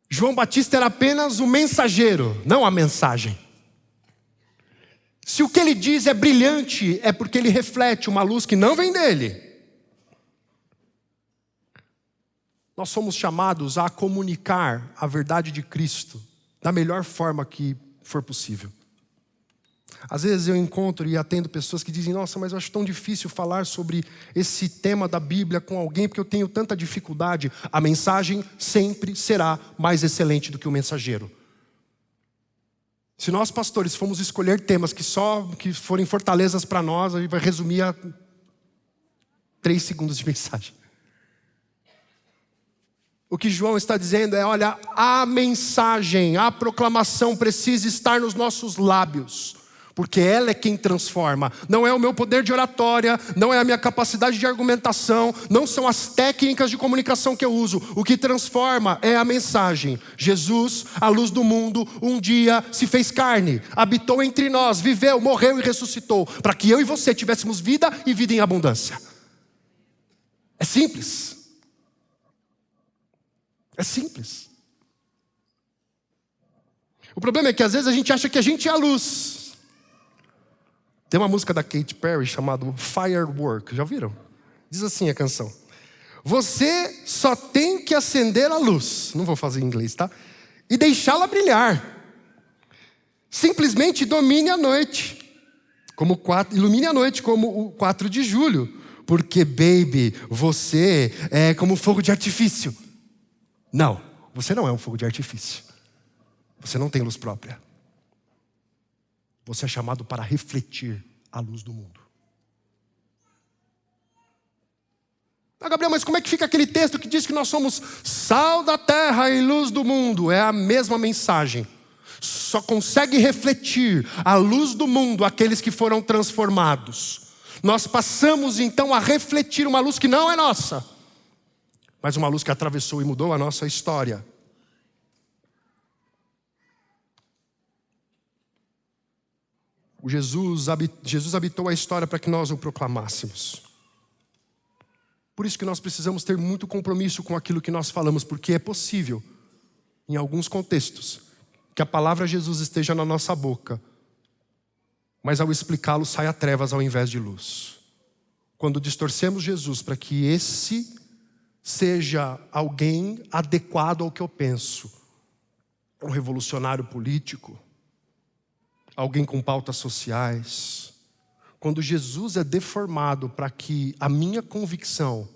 João Batista era apenas o mensageiro, não a mensagem. Se o que ele diz é brilhante, é porque ele reflete uma luz que não vem dele. Nós somos chamados a comunicar a verdade de Cristo da melhor forma que for possível. Às vezes eu encontro e atendo pessoas que dizem, nossa, mas eu acho tão difícil falar sobre esse tema da Bíblia com alguém, porque eu tenho tanta dificuldade. A mensagem sempre será mais excelente do que o mensageiro. Se nós, pastores, formos escolher temas que forem fortalezas para nós, a gente vai resumir a 3 segundos de mensagem. O que João está dizendo é, olha, a mensagem, a proclamação precisa estar nos nossos lábios. Porque ela é quem transforma. Não é o meu poder de oratória, não é a minha capacidade de argumentação, não são as técnicas de comunicação que eu uso. O que transforma é a mensagem. Jesus, a luz do mundo, um dia se fez carne, habitou entre nós, viveu, morreu e ressuscitou, para que eu e você tivéssemos vida e vida em abundância. É simples. É simples. O problema é que às vezes a gente acha que a gente é a luz. Tem uma música da Katy Perry chamada Firework, já ouviram? Diz assim a canção: você só tem que acender a luz, não vou fazer em inglês, tá? E deixá-la brilhar. Simplesmente domine a noite, ilumine a noite como o 4 de julho. Porque, baby, você é como um fogo de artifício. Não, você não é um fogo de artifício. Você não tem luz própria. Você é chamado para refletir a luz do mundo. Ah, Gabriel, mas como é que fica aquele texto que diz que nós somos sal da terra e luz do mundo? É a mesma mensagem. Só consegue refletir a luz do mundo aqueles que foram transformados. Nós passamos então a refletir uma luz que não é nossa, mas uma luz que atravessou e mudou a nossa história. Jesus habitou a história para que nós o proclamássemos. Por isso que nós precisamos ter muito compromisso com aquilo que nós falamos, porque é possível, em alguns contextos, que a palavra Jesus esteja na nossa boca, mas ao explicá-lo saia trevas ao invés de luz. Quando distorcemos Jesus para que esse seja alguém adequado ao que eu penso, um revolucionário político, alguém com pautas sociais. Quando Jesus é deformado para que a minha convicção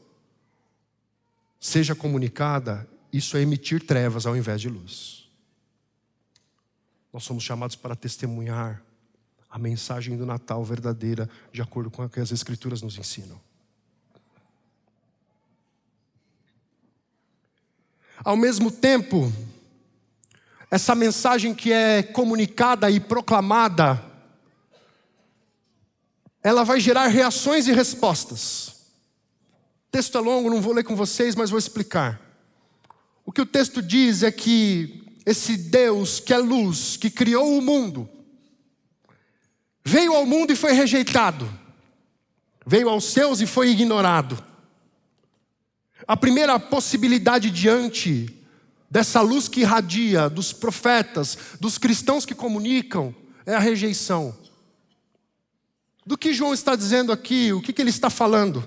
seja comunicada, isso é emitir trevas ao invés de luz. Nós somos chamados para testemunhar a mensagem do Natal verdadeira, de acordo com o que as Escrituras nos ensinam. Ao mesmo tempo, essa mensagem que é comunicada e proclamada, ela vai gerar reações e respostas. O texto é longo, não vou ler com vocês, mas vou explicar. O que o texto diz é que esse Deus que é luz, que criou o mundo, veio ao mundo e foi rejeitado. Veio aos seus e foi ignorado. A primeira possibilidade diante dessa luz que irradia dos profetas, dos cristãos que comunicam, é a rejeição. Do que João está dizendo aqui, o que ele está falando?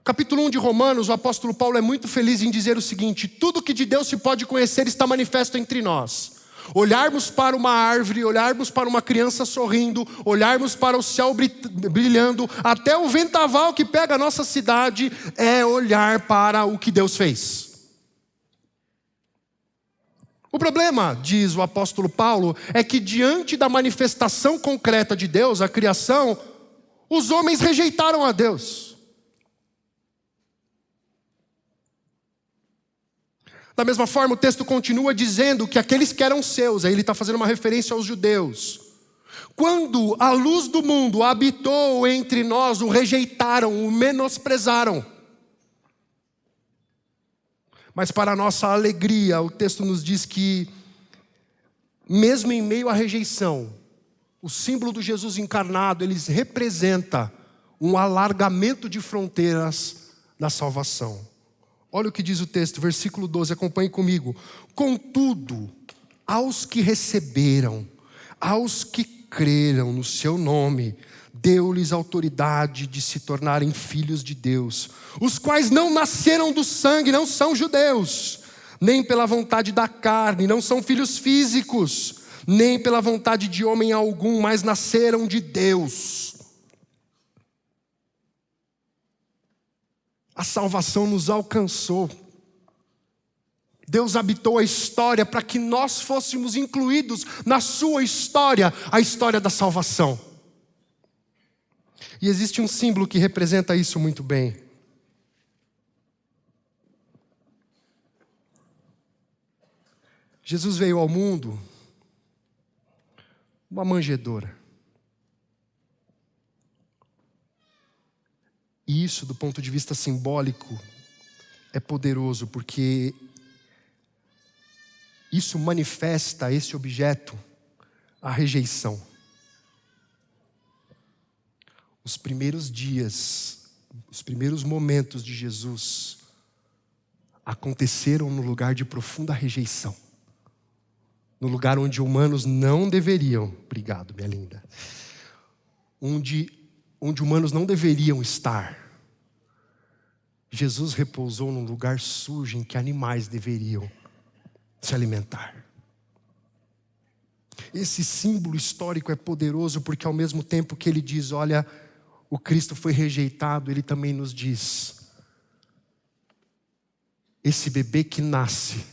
Capítulo 1 de Romanos, o apóstolo Paulo é muito feliz em dizer o seguinte: tudo que de Deus se pode conhecer está manifesto entre nós. Olharmos para uma árvore, olharmos para uma criança sorrindo, olharmos para o céu brilhando, até o vendaval que pega a nossa cidade, é olhar para o que Deus fez. O problema, diz o apóstolo Paulo, é que diante da manifestação concreta de Deus, a criação, os homens rejeitaram a Deus. Da mesma forma, o texto continua dizendo que aqueles que eram seus, aí ele está fazendo uma referência aos judeus, quando a luz do mundo habitou entre nós, o rejeitaram, o menosprezaram. Mas para a nossa alegria, o texto nos diz que, mesmo em meio à rejeição, o símbolo do Jesus encarnado, ele representa um alargamento de fronteiras da salvação. Olha o que diz o texto, versículo 12, acompanhe comigo. Contudo, aos que receberam, aos que creram no seu nome, deu-lhes autoridade de se tornarem filhos de Deus, os quais não nasceram do sangue, não são judeus, nem pela vontade da carne, não são filhos físicos, nem pela vontade de homem algum, mas nasceram de Deus. A salvação nos alcançou. Deus habitou a história para que nós fôssemos incluídos na sua história, a história da salvação. E existe um símbolo que representa isso muito bem. Jesus veio ao mundo uma manjedoura. E isso, do ponto de vista simbólico, é poderoso, porque isso manifesta esse objeto, a rejeição. Os primeiros dias, os primeiros momentos de Jesus aconteceram no lugar de profunda rejeição. No lugar onde humanos não deveriam, obrigado, minha linda, onde humanos não deveriam estar. Jesus repousou num lugar sujo em que animais deveriam se alimentar. Esse símbolo histórico é poderoso porque ao mesmo tempo que ele diz, olha, o Cristo foi rejeitado, ele também nos diz, esse bebê que nasce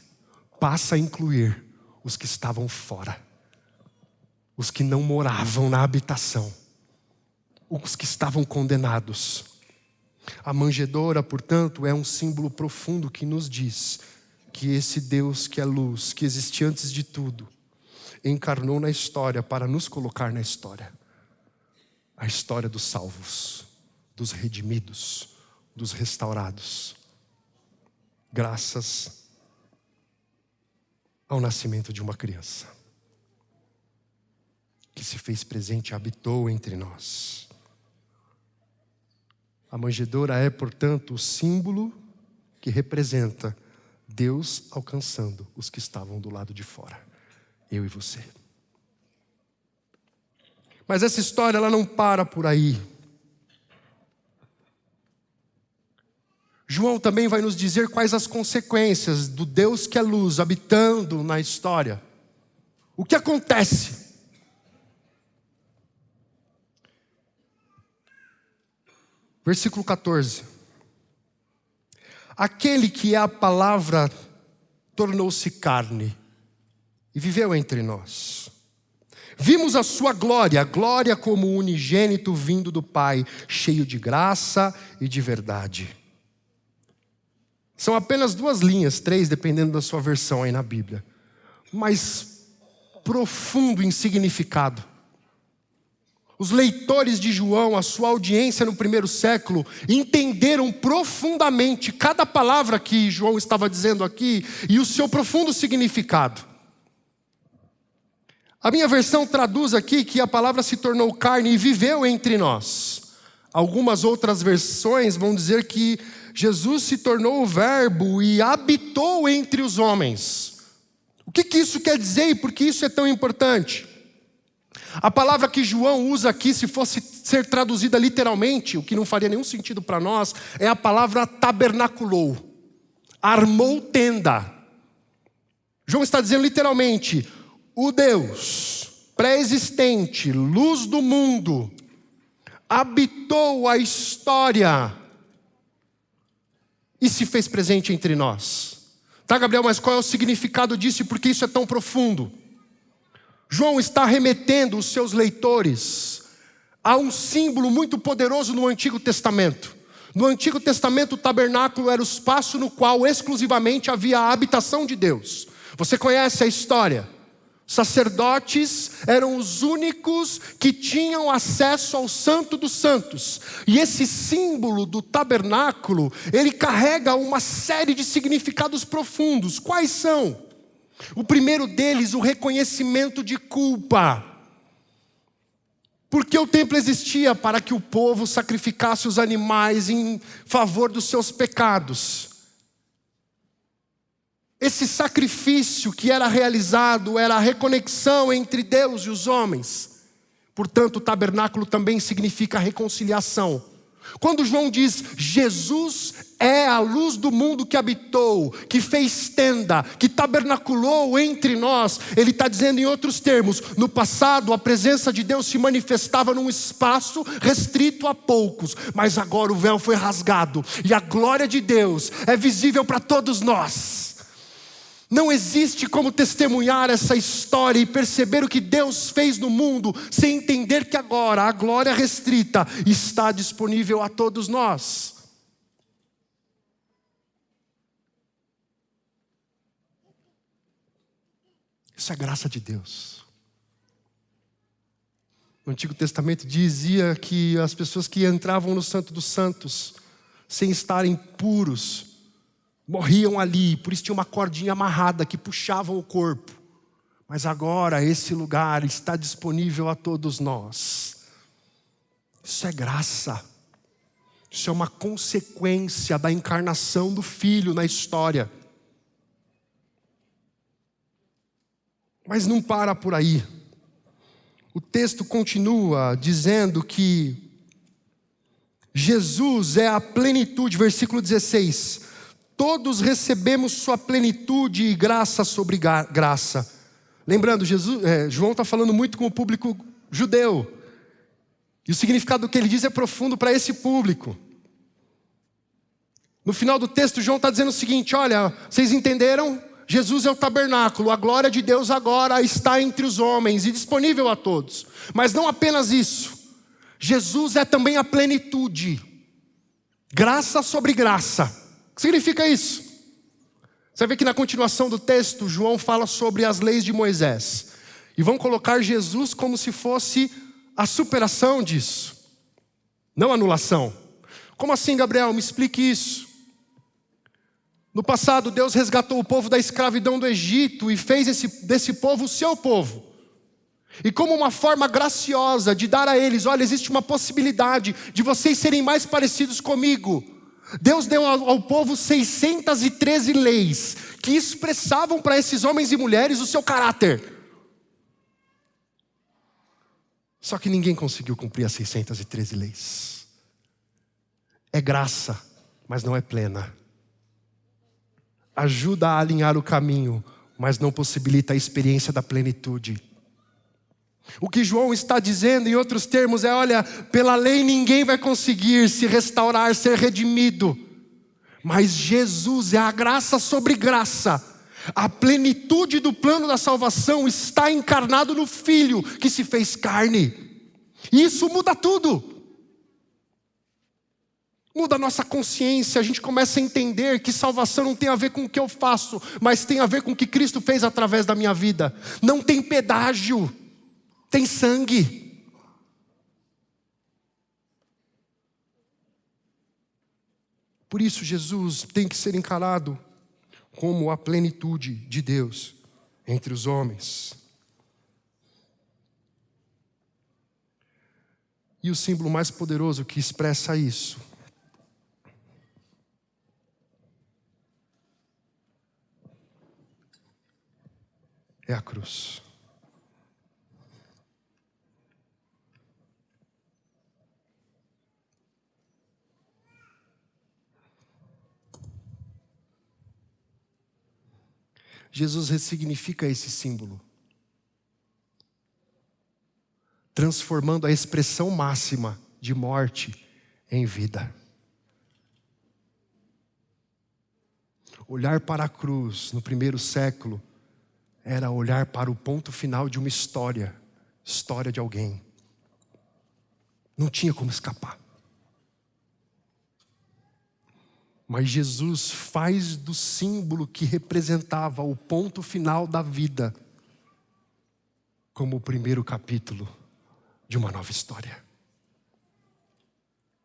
passa a incluir os que estavam fora, os que não moravam na habitação, os que estavam condenados. A manjedoura, portanto, é um símbolo profundo que nos diz que esse Deus que é luz, que existia antes de tudo, encarnou na história para nos colocar na história. A história dos salvos, dos redimidos, dos restaurados. Graças ao nascimento de uma criança que se fez presente e habitou entre nós. A manjedoura é, portanto, o símbolo que representa Deus alcançando os que estavam do lado de fora. Eu e você. Mas essa história, ela não para por aí. João também vai nos dizer quais as consequências do Deus que é luz habitando na história. O que acontece? Versículo 14. Aquele que é a palavra tornou-se carne e viveu entre nós. Vimos a sua glória, a glória como unigênito vindo do Pai, cheio de graça e de verdade. São apenas 2 linhas, 3, dependendo da sua versão aí na Bíblia, mas profundo em significado. Os leitores de João, a sua audiência no primeiro século, entenderam profundamente cada palavra que João estava dizendo aqui e o seu profundo significado. A minha versão traduz aqui que a palavra se tornou carne e viveu entre nós. Algumas outras versões vão dizer que Jesus se tornou o verbo e habitou entre os homens. O que isso quer dizer e por que isso é tão importante? A palavra que João usa aqui, se fosse ser traduzida literalmente, o que não faria nenhum sentido para nós, é a palavra tabernaculou. Armou tenda. João está dizendo literalmente, o Deus pré-existente, luz do mundo, habitou a história e se fez presente entre nós. Tá, Gabriel, mas qual é o significado disso e por que isso é tão profundo? João está remetendo os seus leitores a um símbolo muito poderoso no Antigo Testamento. No Antigo Testamento, o tabernáculo era o espaço no qual exclusivamente havia a habitação de Deus. Você conhece a história? Sacerdotes eram os únicos que tinham acesso ao Santo dos Santos. E esse símbolo do tabernáculo, ele carrega uma série de significados profundos. Quais são? O primeiro deles, o reconhecimento de culpa. Porque o templo existia para que o povo sacrificasse os animais em favor dos seus pecados. Esse sacrifício que era realizado era a reconexão entre Deus e os homens. Portanto, o tabernáculo também significa reconciliação. Quando João diz, Jesus é a luz do mundo que habitou, que fez tenda, que tabernaculou entre nós, ele está dizendo em outros termos, no passado a presença de Deus se manifestava num espaço restrito a poucos, mas agora o véu foi rasgado e a glória de Deus é visível para todos nós. Não existe como testemunhar essa história e perceber o que Deus fez no mundo sem entender que agora a glória restrita está disponível a todos nós. Isso é graça de Deus. O Antigo Testamento dizia que as pessoas que entravam no Santo dos Santos sem estarem puros morriam ali, por isso tinha uma cordinha amarrada que puxava o corpo. Mas agora esse lugar está disponível a todos nós. Isso é graça. Isso é uma consequência da encarnação do Filho na história. Mas não para por aí. O texto continua dizendo que Jesus é a plenitude, versículo 16. Todos recebemos sua plenitude e graça sobre graça. Lembrando, João está falando muito com o público judeu. E o significado do que ele diz é profundo para esse público. No final do texto, João está dizendo o seguinte, olha, vocês entenderam? Jesus é o tabernáculo, a glória de Deus agora está entre os homens e disponível a todos. Mas não apenas isso. Jesus é também a plenitude. Graça sobre graça. O que significa isso? Você vê que na continuação do texto, João fala sobre as leis de Moisés. E vão colocar Jesus como se fosse a superação disso. Não anulação. Como assim, Gabriel? Me explique isso. No passado, Deus resgatou o povo da escravidão do Egito e fez desse povo o seu povo. E como uma forma graciosa de dar a eles, olha, existe uma possibilidade de vocês serem mais parecidos comigo. Deus deu ao povo 613 leis que expressavam para esses homens e mulheres o seu caráter. Só que ninguém conseguiu cumprir as 613 leis. É graça, mas não é plena. Ajuda a alinhar o caminho, mas não possibilita a experiência da plenitude. O que João está dizendo em outros termos é, olha, pela lei ninguém vai conseguir se restaurar, ser redimido. Mas Jesus é a graça sobre graça. A plenitude do plano da salvação está encarnado no Filho que se fez carne. E isso muda tudo. Muda a nossa consciência, a gente começa a entender que salvação não tem a ver com o que eu faço, mas tem a ver com o que Cristo fez através da minha vida. Não tem pedágio, tem sangue. Por isso Jesus tem que ser encarado como a plenitude de Deus entre os homens. E o símbolo mais poderoso que expressa isso é a cruz. Jesus ressignifica esse símbolo, transformando a expressão máxima de morte em vida. Olhar para a cruz no primeiro século era olhar para o ponto final de uma história de alguém. Não tinha como escapar. Mas Jesus faz do símbolo que representava o ponto final da vida como o primeiro capítulo de uma nova história.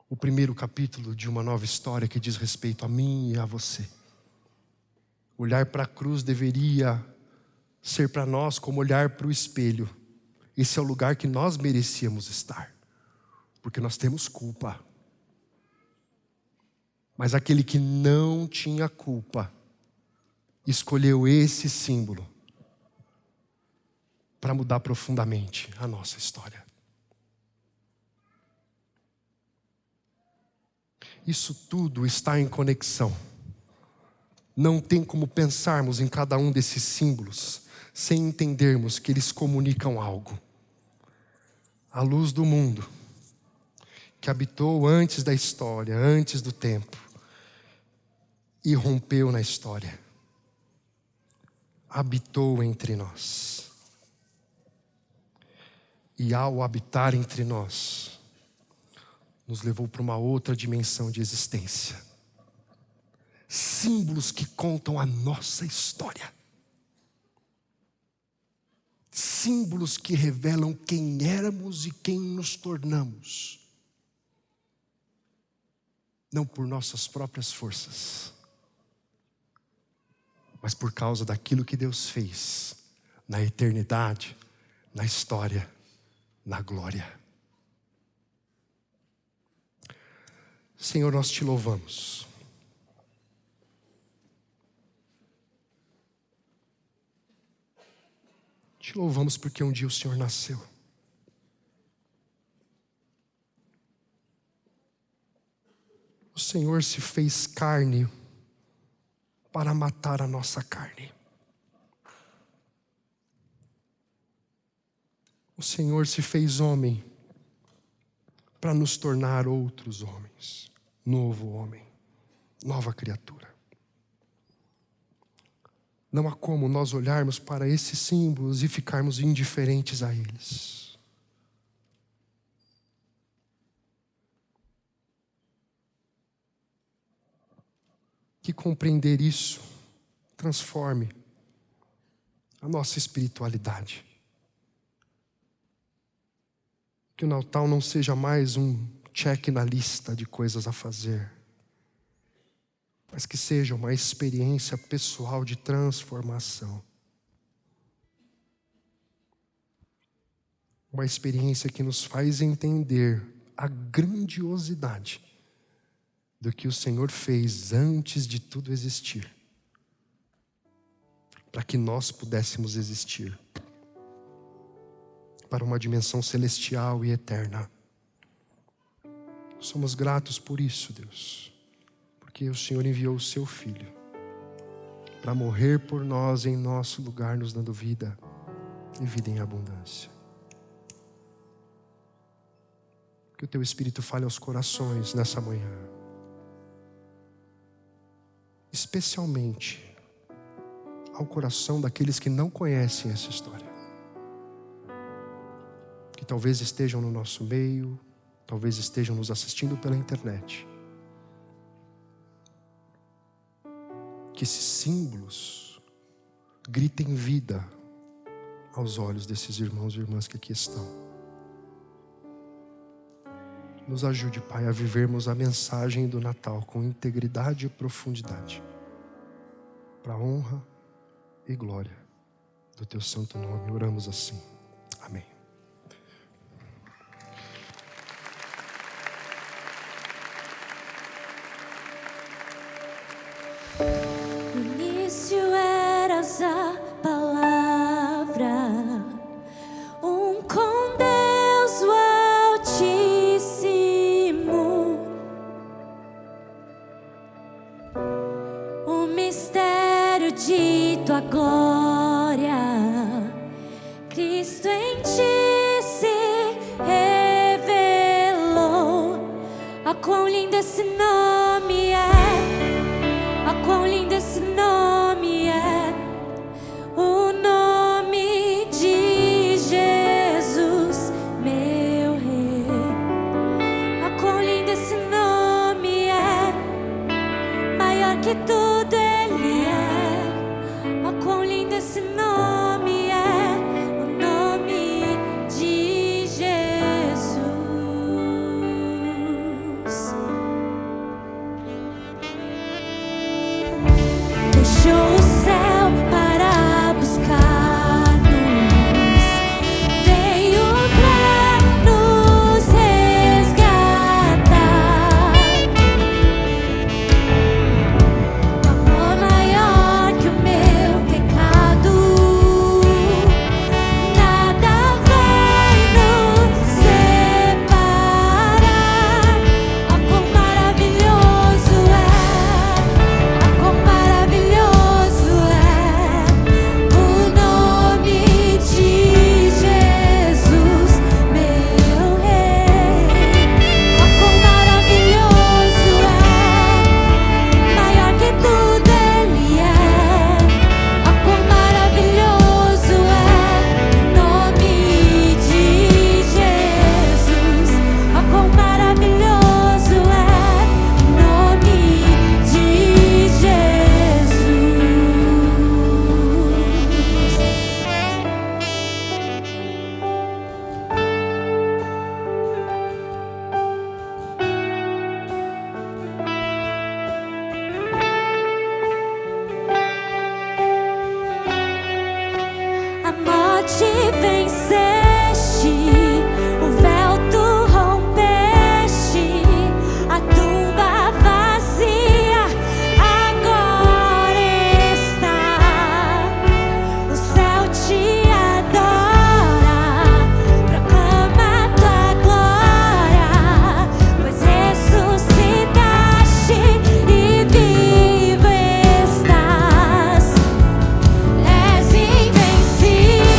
O primeiro capítulo de uma nova história que diz respeito a mim e a você. Olhar para a cruz deveria ser para nós como olhar para o espelho. Esse é o lugar que nós merecíamos estar, porque nós temos culpa. Mas aquele que não tinha culpa escolheu esse símbolo para mudar profundamente a nossa história. Isso tudo está em conexão. Não tem como pensarmos em cada um desses símbolos sem entendermos que eles comunicam algo. A luz do mundo, que habitou antes da história, antes do tempo, e rompeu na história, habitou entre nós. E ao habitar entre nós, nos levou para uma outra dimensão de existência. Símbolos que contam a nossa história. Símbolos que revelam quem éramos e quem nos tornamos. Não por nossas próprias forças, mas por causa daquilo que Deus fez na eternidade, na história, na glória. Senhor, nós te louvamos. Te louvamos porque um dia o Senhor nasceu. O Senhor se fez carne para matar a nossa carne. O Senhor se fez homem para nos tornar outros homens, novo homem, nova criatura. Não há como nós olharmos para esses símbolos e ficarmos indiferentes a eles. Que compreender isso transforme a nossa espiritualidade. Que o Natal não seja mais um check na lista de coisas a fazer, mas que seja uma experiência pessoal de transformação. Uma experiência que nos faz entender a grandiosidade do que o Senhor fez antes de tudo existir, para que nós pudéssemos existir para uma dimensão celestial e eterna. Somos gratos por isso, Deus, porque o Senhor enviou o seu Filho para morrer por nós em nosso lugar, nos dando vida e vida em abundância. Que o teu Espírito fale aos corações nessa manhã, especialmente ao coração daqueles que não conhecem essa história, que talvez estejam no nosso meio, talvez estejam nos assistindo pela internet. Que esses símbolos gritem vida aos olhos desses irmãos e irmãs que aqui estão. Nos ajude, Pai, a vivermos a mensagem do Natal com integridade e profundidade, para a honra e glória do teu santo nome. Oramos assim. Amém.
No início eras a palavra, com Deus o Altíssimo. O mistério aniversário de tua glória, Cristo em ti se revelou. Ah, quão lindo esse nome é, ah, quão lindo esse nome é, o nome de Jesus, meu Rei. Ah, quão lindo esse nome é, maior que tudo Ele é. Ah, quão lindo esse nome é, o nome de Jesus. Deixou o céu para buscar-nos, veio pra nos resgatar. Amor maior que o meu pecado, nada vai nos separar. Ah, quão maravilhoso é, ah, quão maravilhoso é o nome de Jesus, meu Rei. Ah, quão maravilhoso é, maior que tudo Ele é. Ah, quão maravilhoso é o nome de Jesus. Ah, quão maravilhoso é o nome de Jesus. A morte venceste, o véu tu rompeste, a tumba vazia agora está. O céu te adora, proclama tua glória, pois ressuscitaste e vivo estás. És invencível,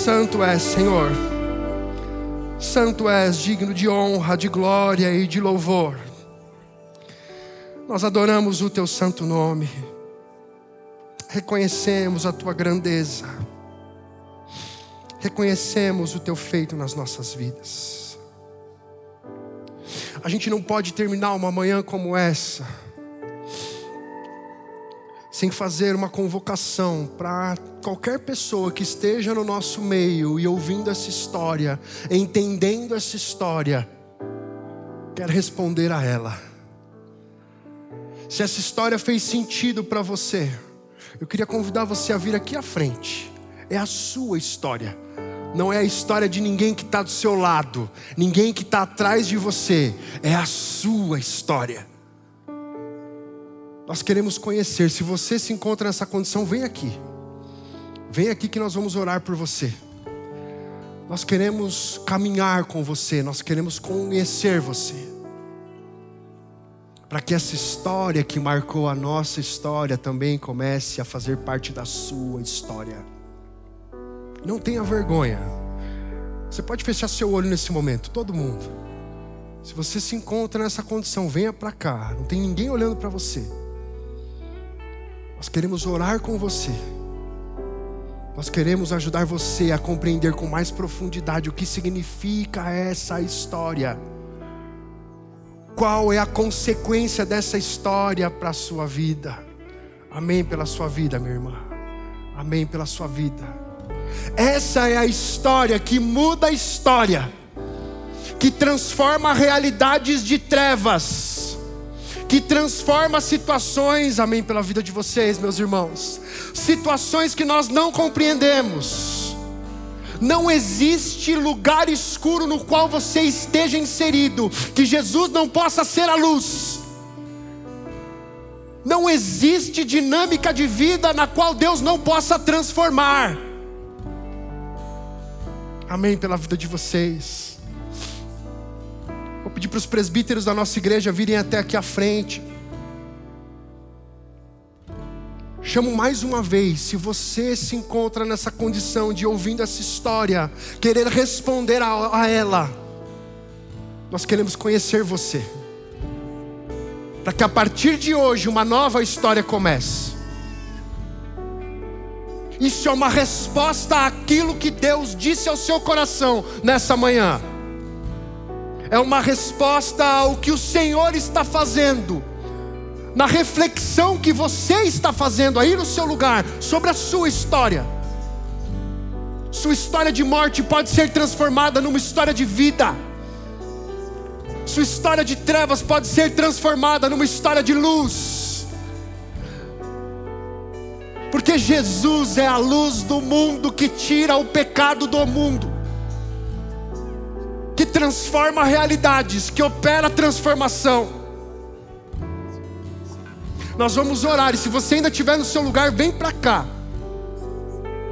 Santo és, Senhor. Santo és, digno de honra, de glória e de louvor. Nós adoramos o teu santo nome. Reconhecemos a tua grandeza. Reconhecemos o teu feito nas nossas vidas. A gente não pode terminar uma manhã como essa sem fazer uma convocação para qualquer pessoa que esteja no nosso meio e ouvindo essa história, entendendo essa história, quer responder a ela. Se essa história fez sentido para você, eu queria convidar você a vir aqui à frente. É a sua história, não é a história de ninguém que está do seu lado, ninguém que está atrás de você, é a sua história. Nós queremos conhecer. Se você se encontra nessa condição, vem aqui. Vem aqui que nós vamos orar por você. Nós queremos caminhar com você. Nós queremos conhecer você. Para que essa história que marcou a nossa história também comece a fazer parte da sua história. Não tenha vergonha. Você pode fechar seu olho nesse momento, todo mundo. Se você se encontra nessa condição, venha para cá. Não tem ninguém olhando para você. Nós queremos orar com você. Nós queremos ajudar você a compreender com mais profundidade o que significa essa história. Qual é a consequência dessa história para a sua vida? Amém pela sua vida, minha irmã. Amém pela sua vida. Essa é a história que muda a história, que transforma realidades de trevas, que transforma situações, amém, pela vida de vocês, meus irmãos. Situações que nós não compreendemos. Não existe lugar escuro no qual você esteja inserido que Jesus não possa ser a luz. Não existe dinâmica de vida na qual Deus não possa transformar. Amém pela vida de vocês. Vou pedir para os presbíteros da nossa igreja virem até aqui à frente. Chamo mais uma vez, se você se encontra nessa condição de ouvindo essa história, querer responder a ela, nós queremos conhecer você, para que a partir de hoje uma nova história comece. Isso é uma resposta àquilo que Deus disse ao seu coração nessa manhã. É uma resposta ao que o Senhor está fazendo, na reflexão que você está fazendo aí no seu lugar, sobre a sua história. Sua história de morte pode ser transformada numa história de vida. Sua história de trevas pode ser transformada numa história de luz. Porque Jesus é a luz do mundo que tira o pecado do mundo, que transforma realidades, que opera a transformação. Nós vamos orar, e se você ainda estiver no seu lugar, vem para cá.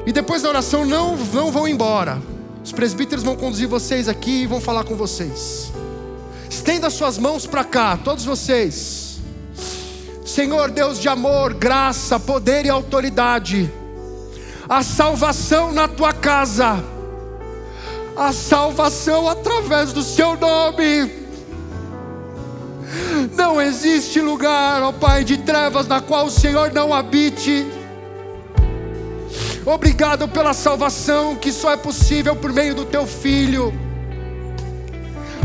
E depois da oração não vão embora. Os presbíteros vão conduzir vocês aqui e vão falar com vocês. Estenda suas mãos para cá, todos vocês. Senhor Deus de amor, graça, poder e autoridade, a salvação na tua casa, a salvação através do seu nome. Não existe lugar, ó Pai, de trevas na qual o Senhor não habite. Obrigado pela salvação que só é possível por meio do teu Filho.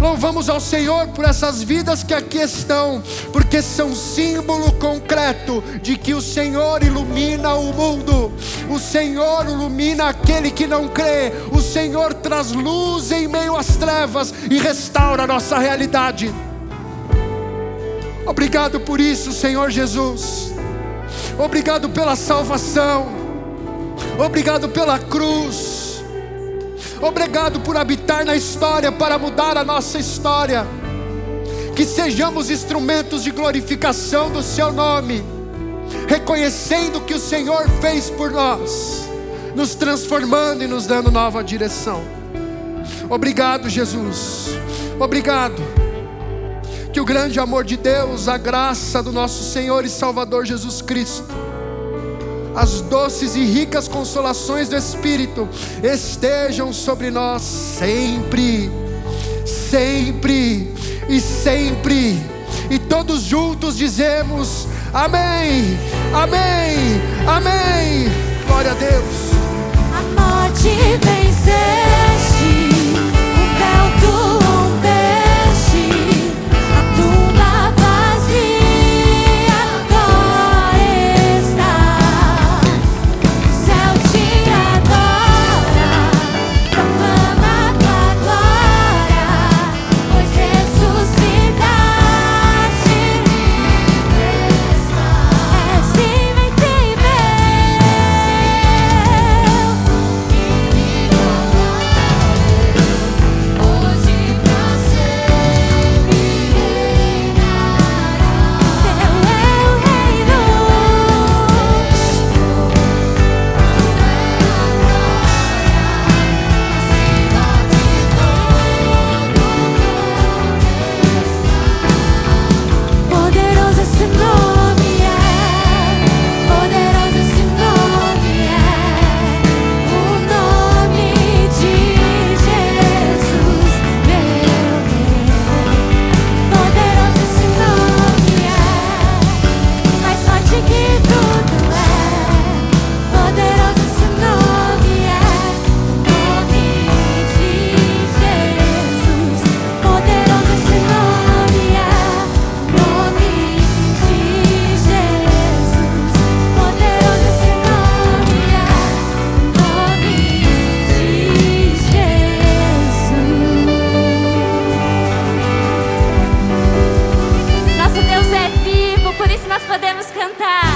Louvamos ao Senhor por essas vidas que aqui estão, porque são símbolo concreto de que o Senhor ilumina o mundo. O Senhor ilumina aquele que não crê. O Senhor traz luz em meio às trevas e restaura a nossa realidade. Obrigado por isso, Senhor Jesus. Obrigado pela salvação. Obrigado pela cruz. Obrigado por habitar na história para mudar a nossa história. Que sejamos instrumentos de glorificação do seu nome, reconhecendo o que o Senhor fez por nós, nos transformando e nos dando nova direção. Obrigado, Jesus. Obrigado. Que o grande amor de Deus, a graça do nosso Senhor e Salvador Jesus Cristo, as doces e ricas consolações do Espírito estejam sobre nós sempre, sempre e sempre. E todos juntos dizemos amém, amém, amém. Glória a Deus.
A morte venceste, o véu tu rompeste, a tumba vazia agora está. O céu te adora, proclama tua glória, pois ressuscitaste, livre estás. És poderoso esse nome é, poderoso esse nome é, o nome de Jesus, meu Deus. Poderoso esse nome é, mais forte que tudo é. Poderoso esse nome é, o nome de Jesus. Poderoso esse nome é, o nome de Jesus. Poderoso esse nome é, o nome de Jesus. Nosso Deus é vivo, por isso nós podemos cantar.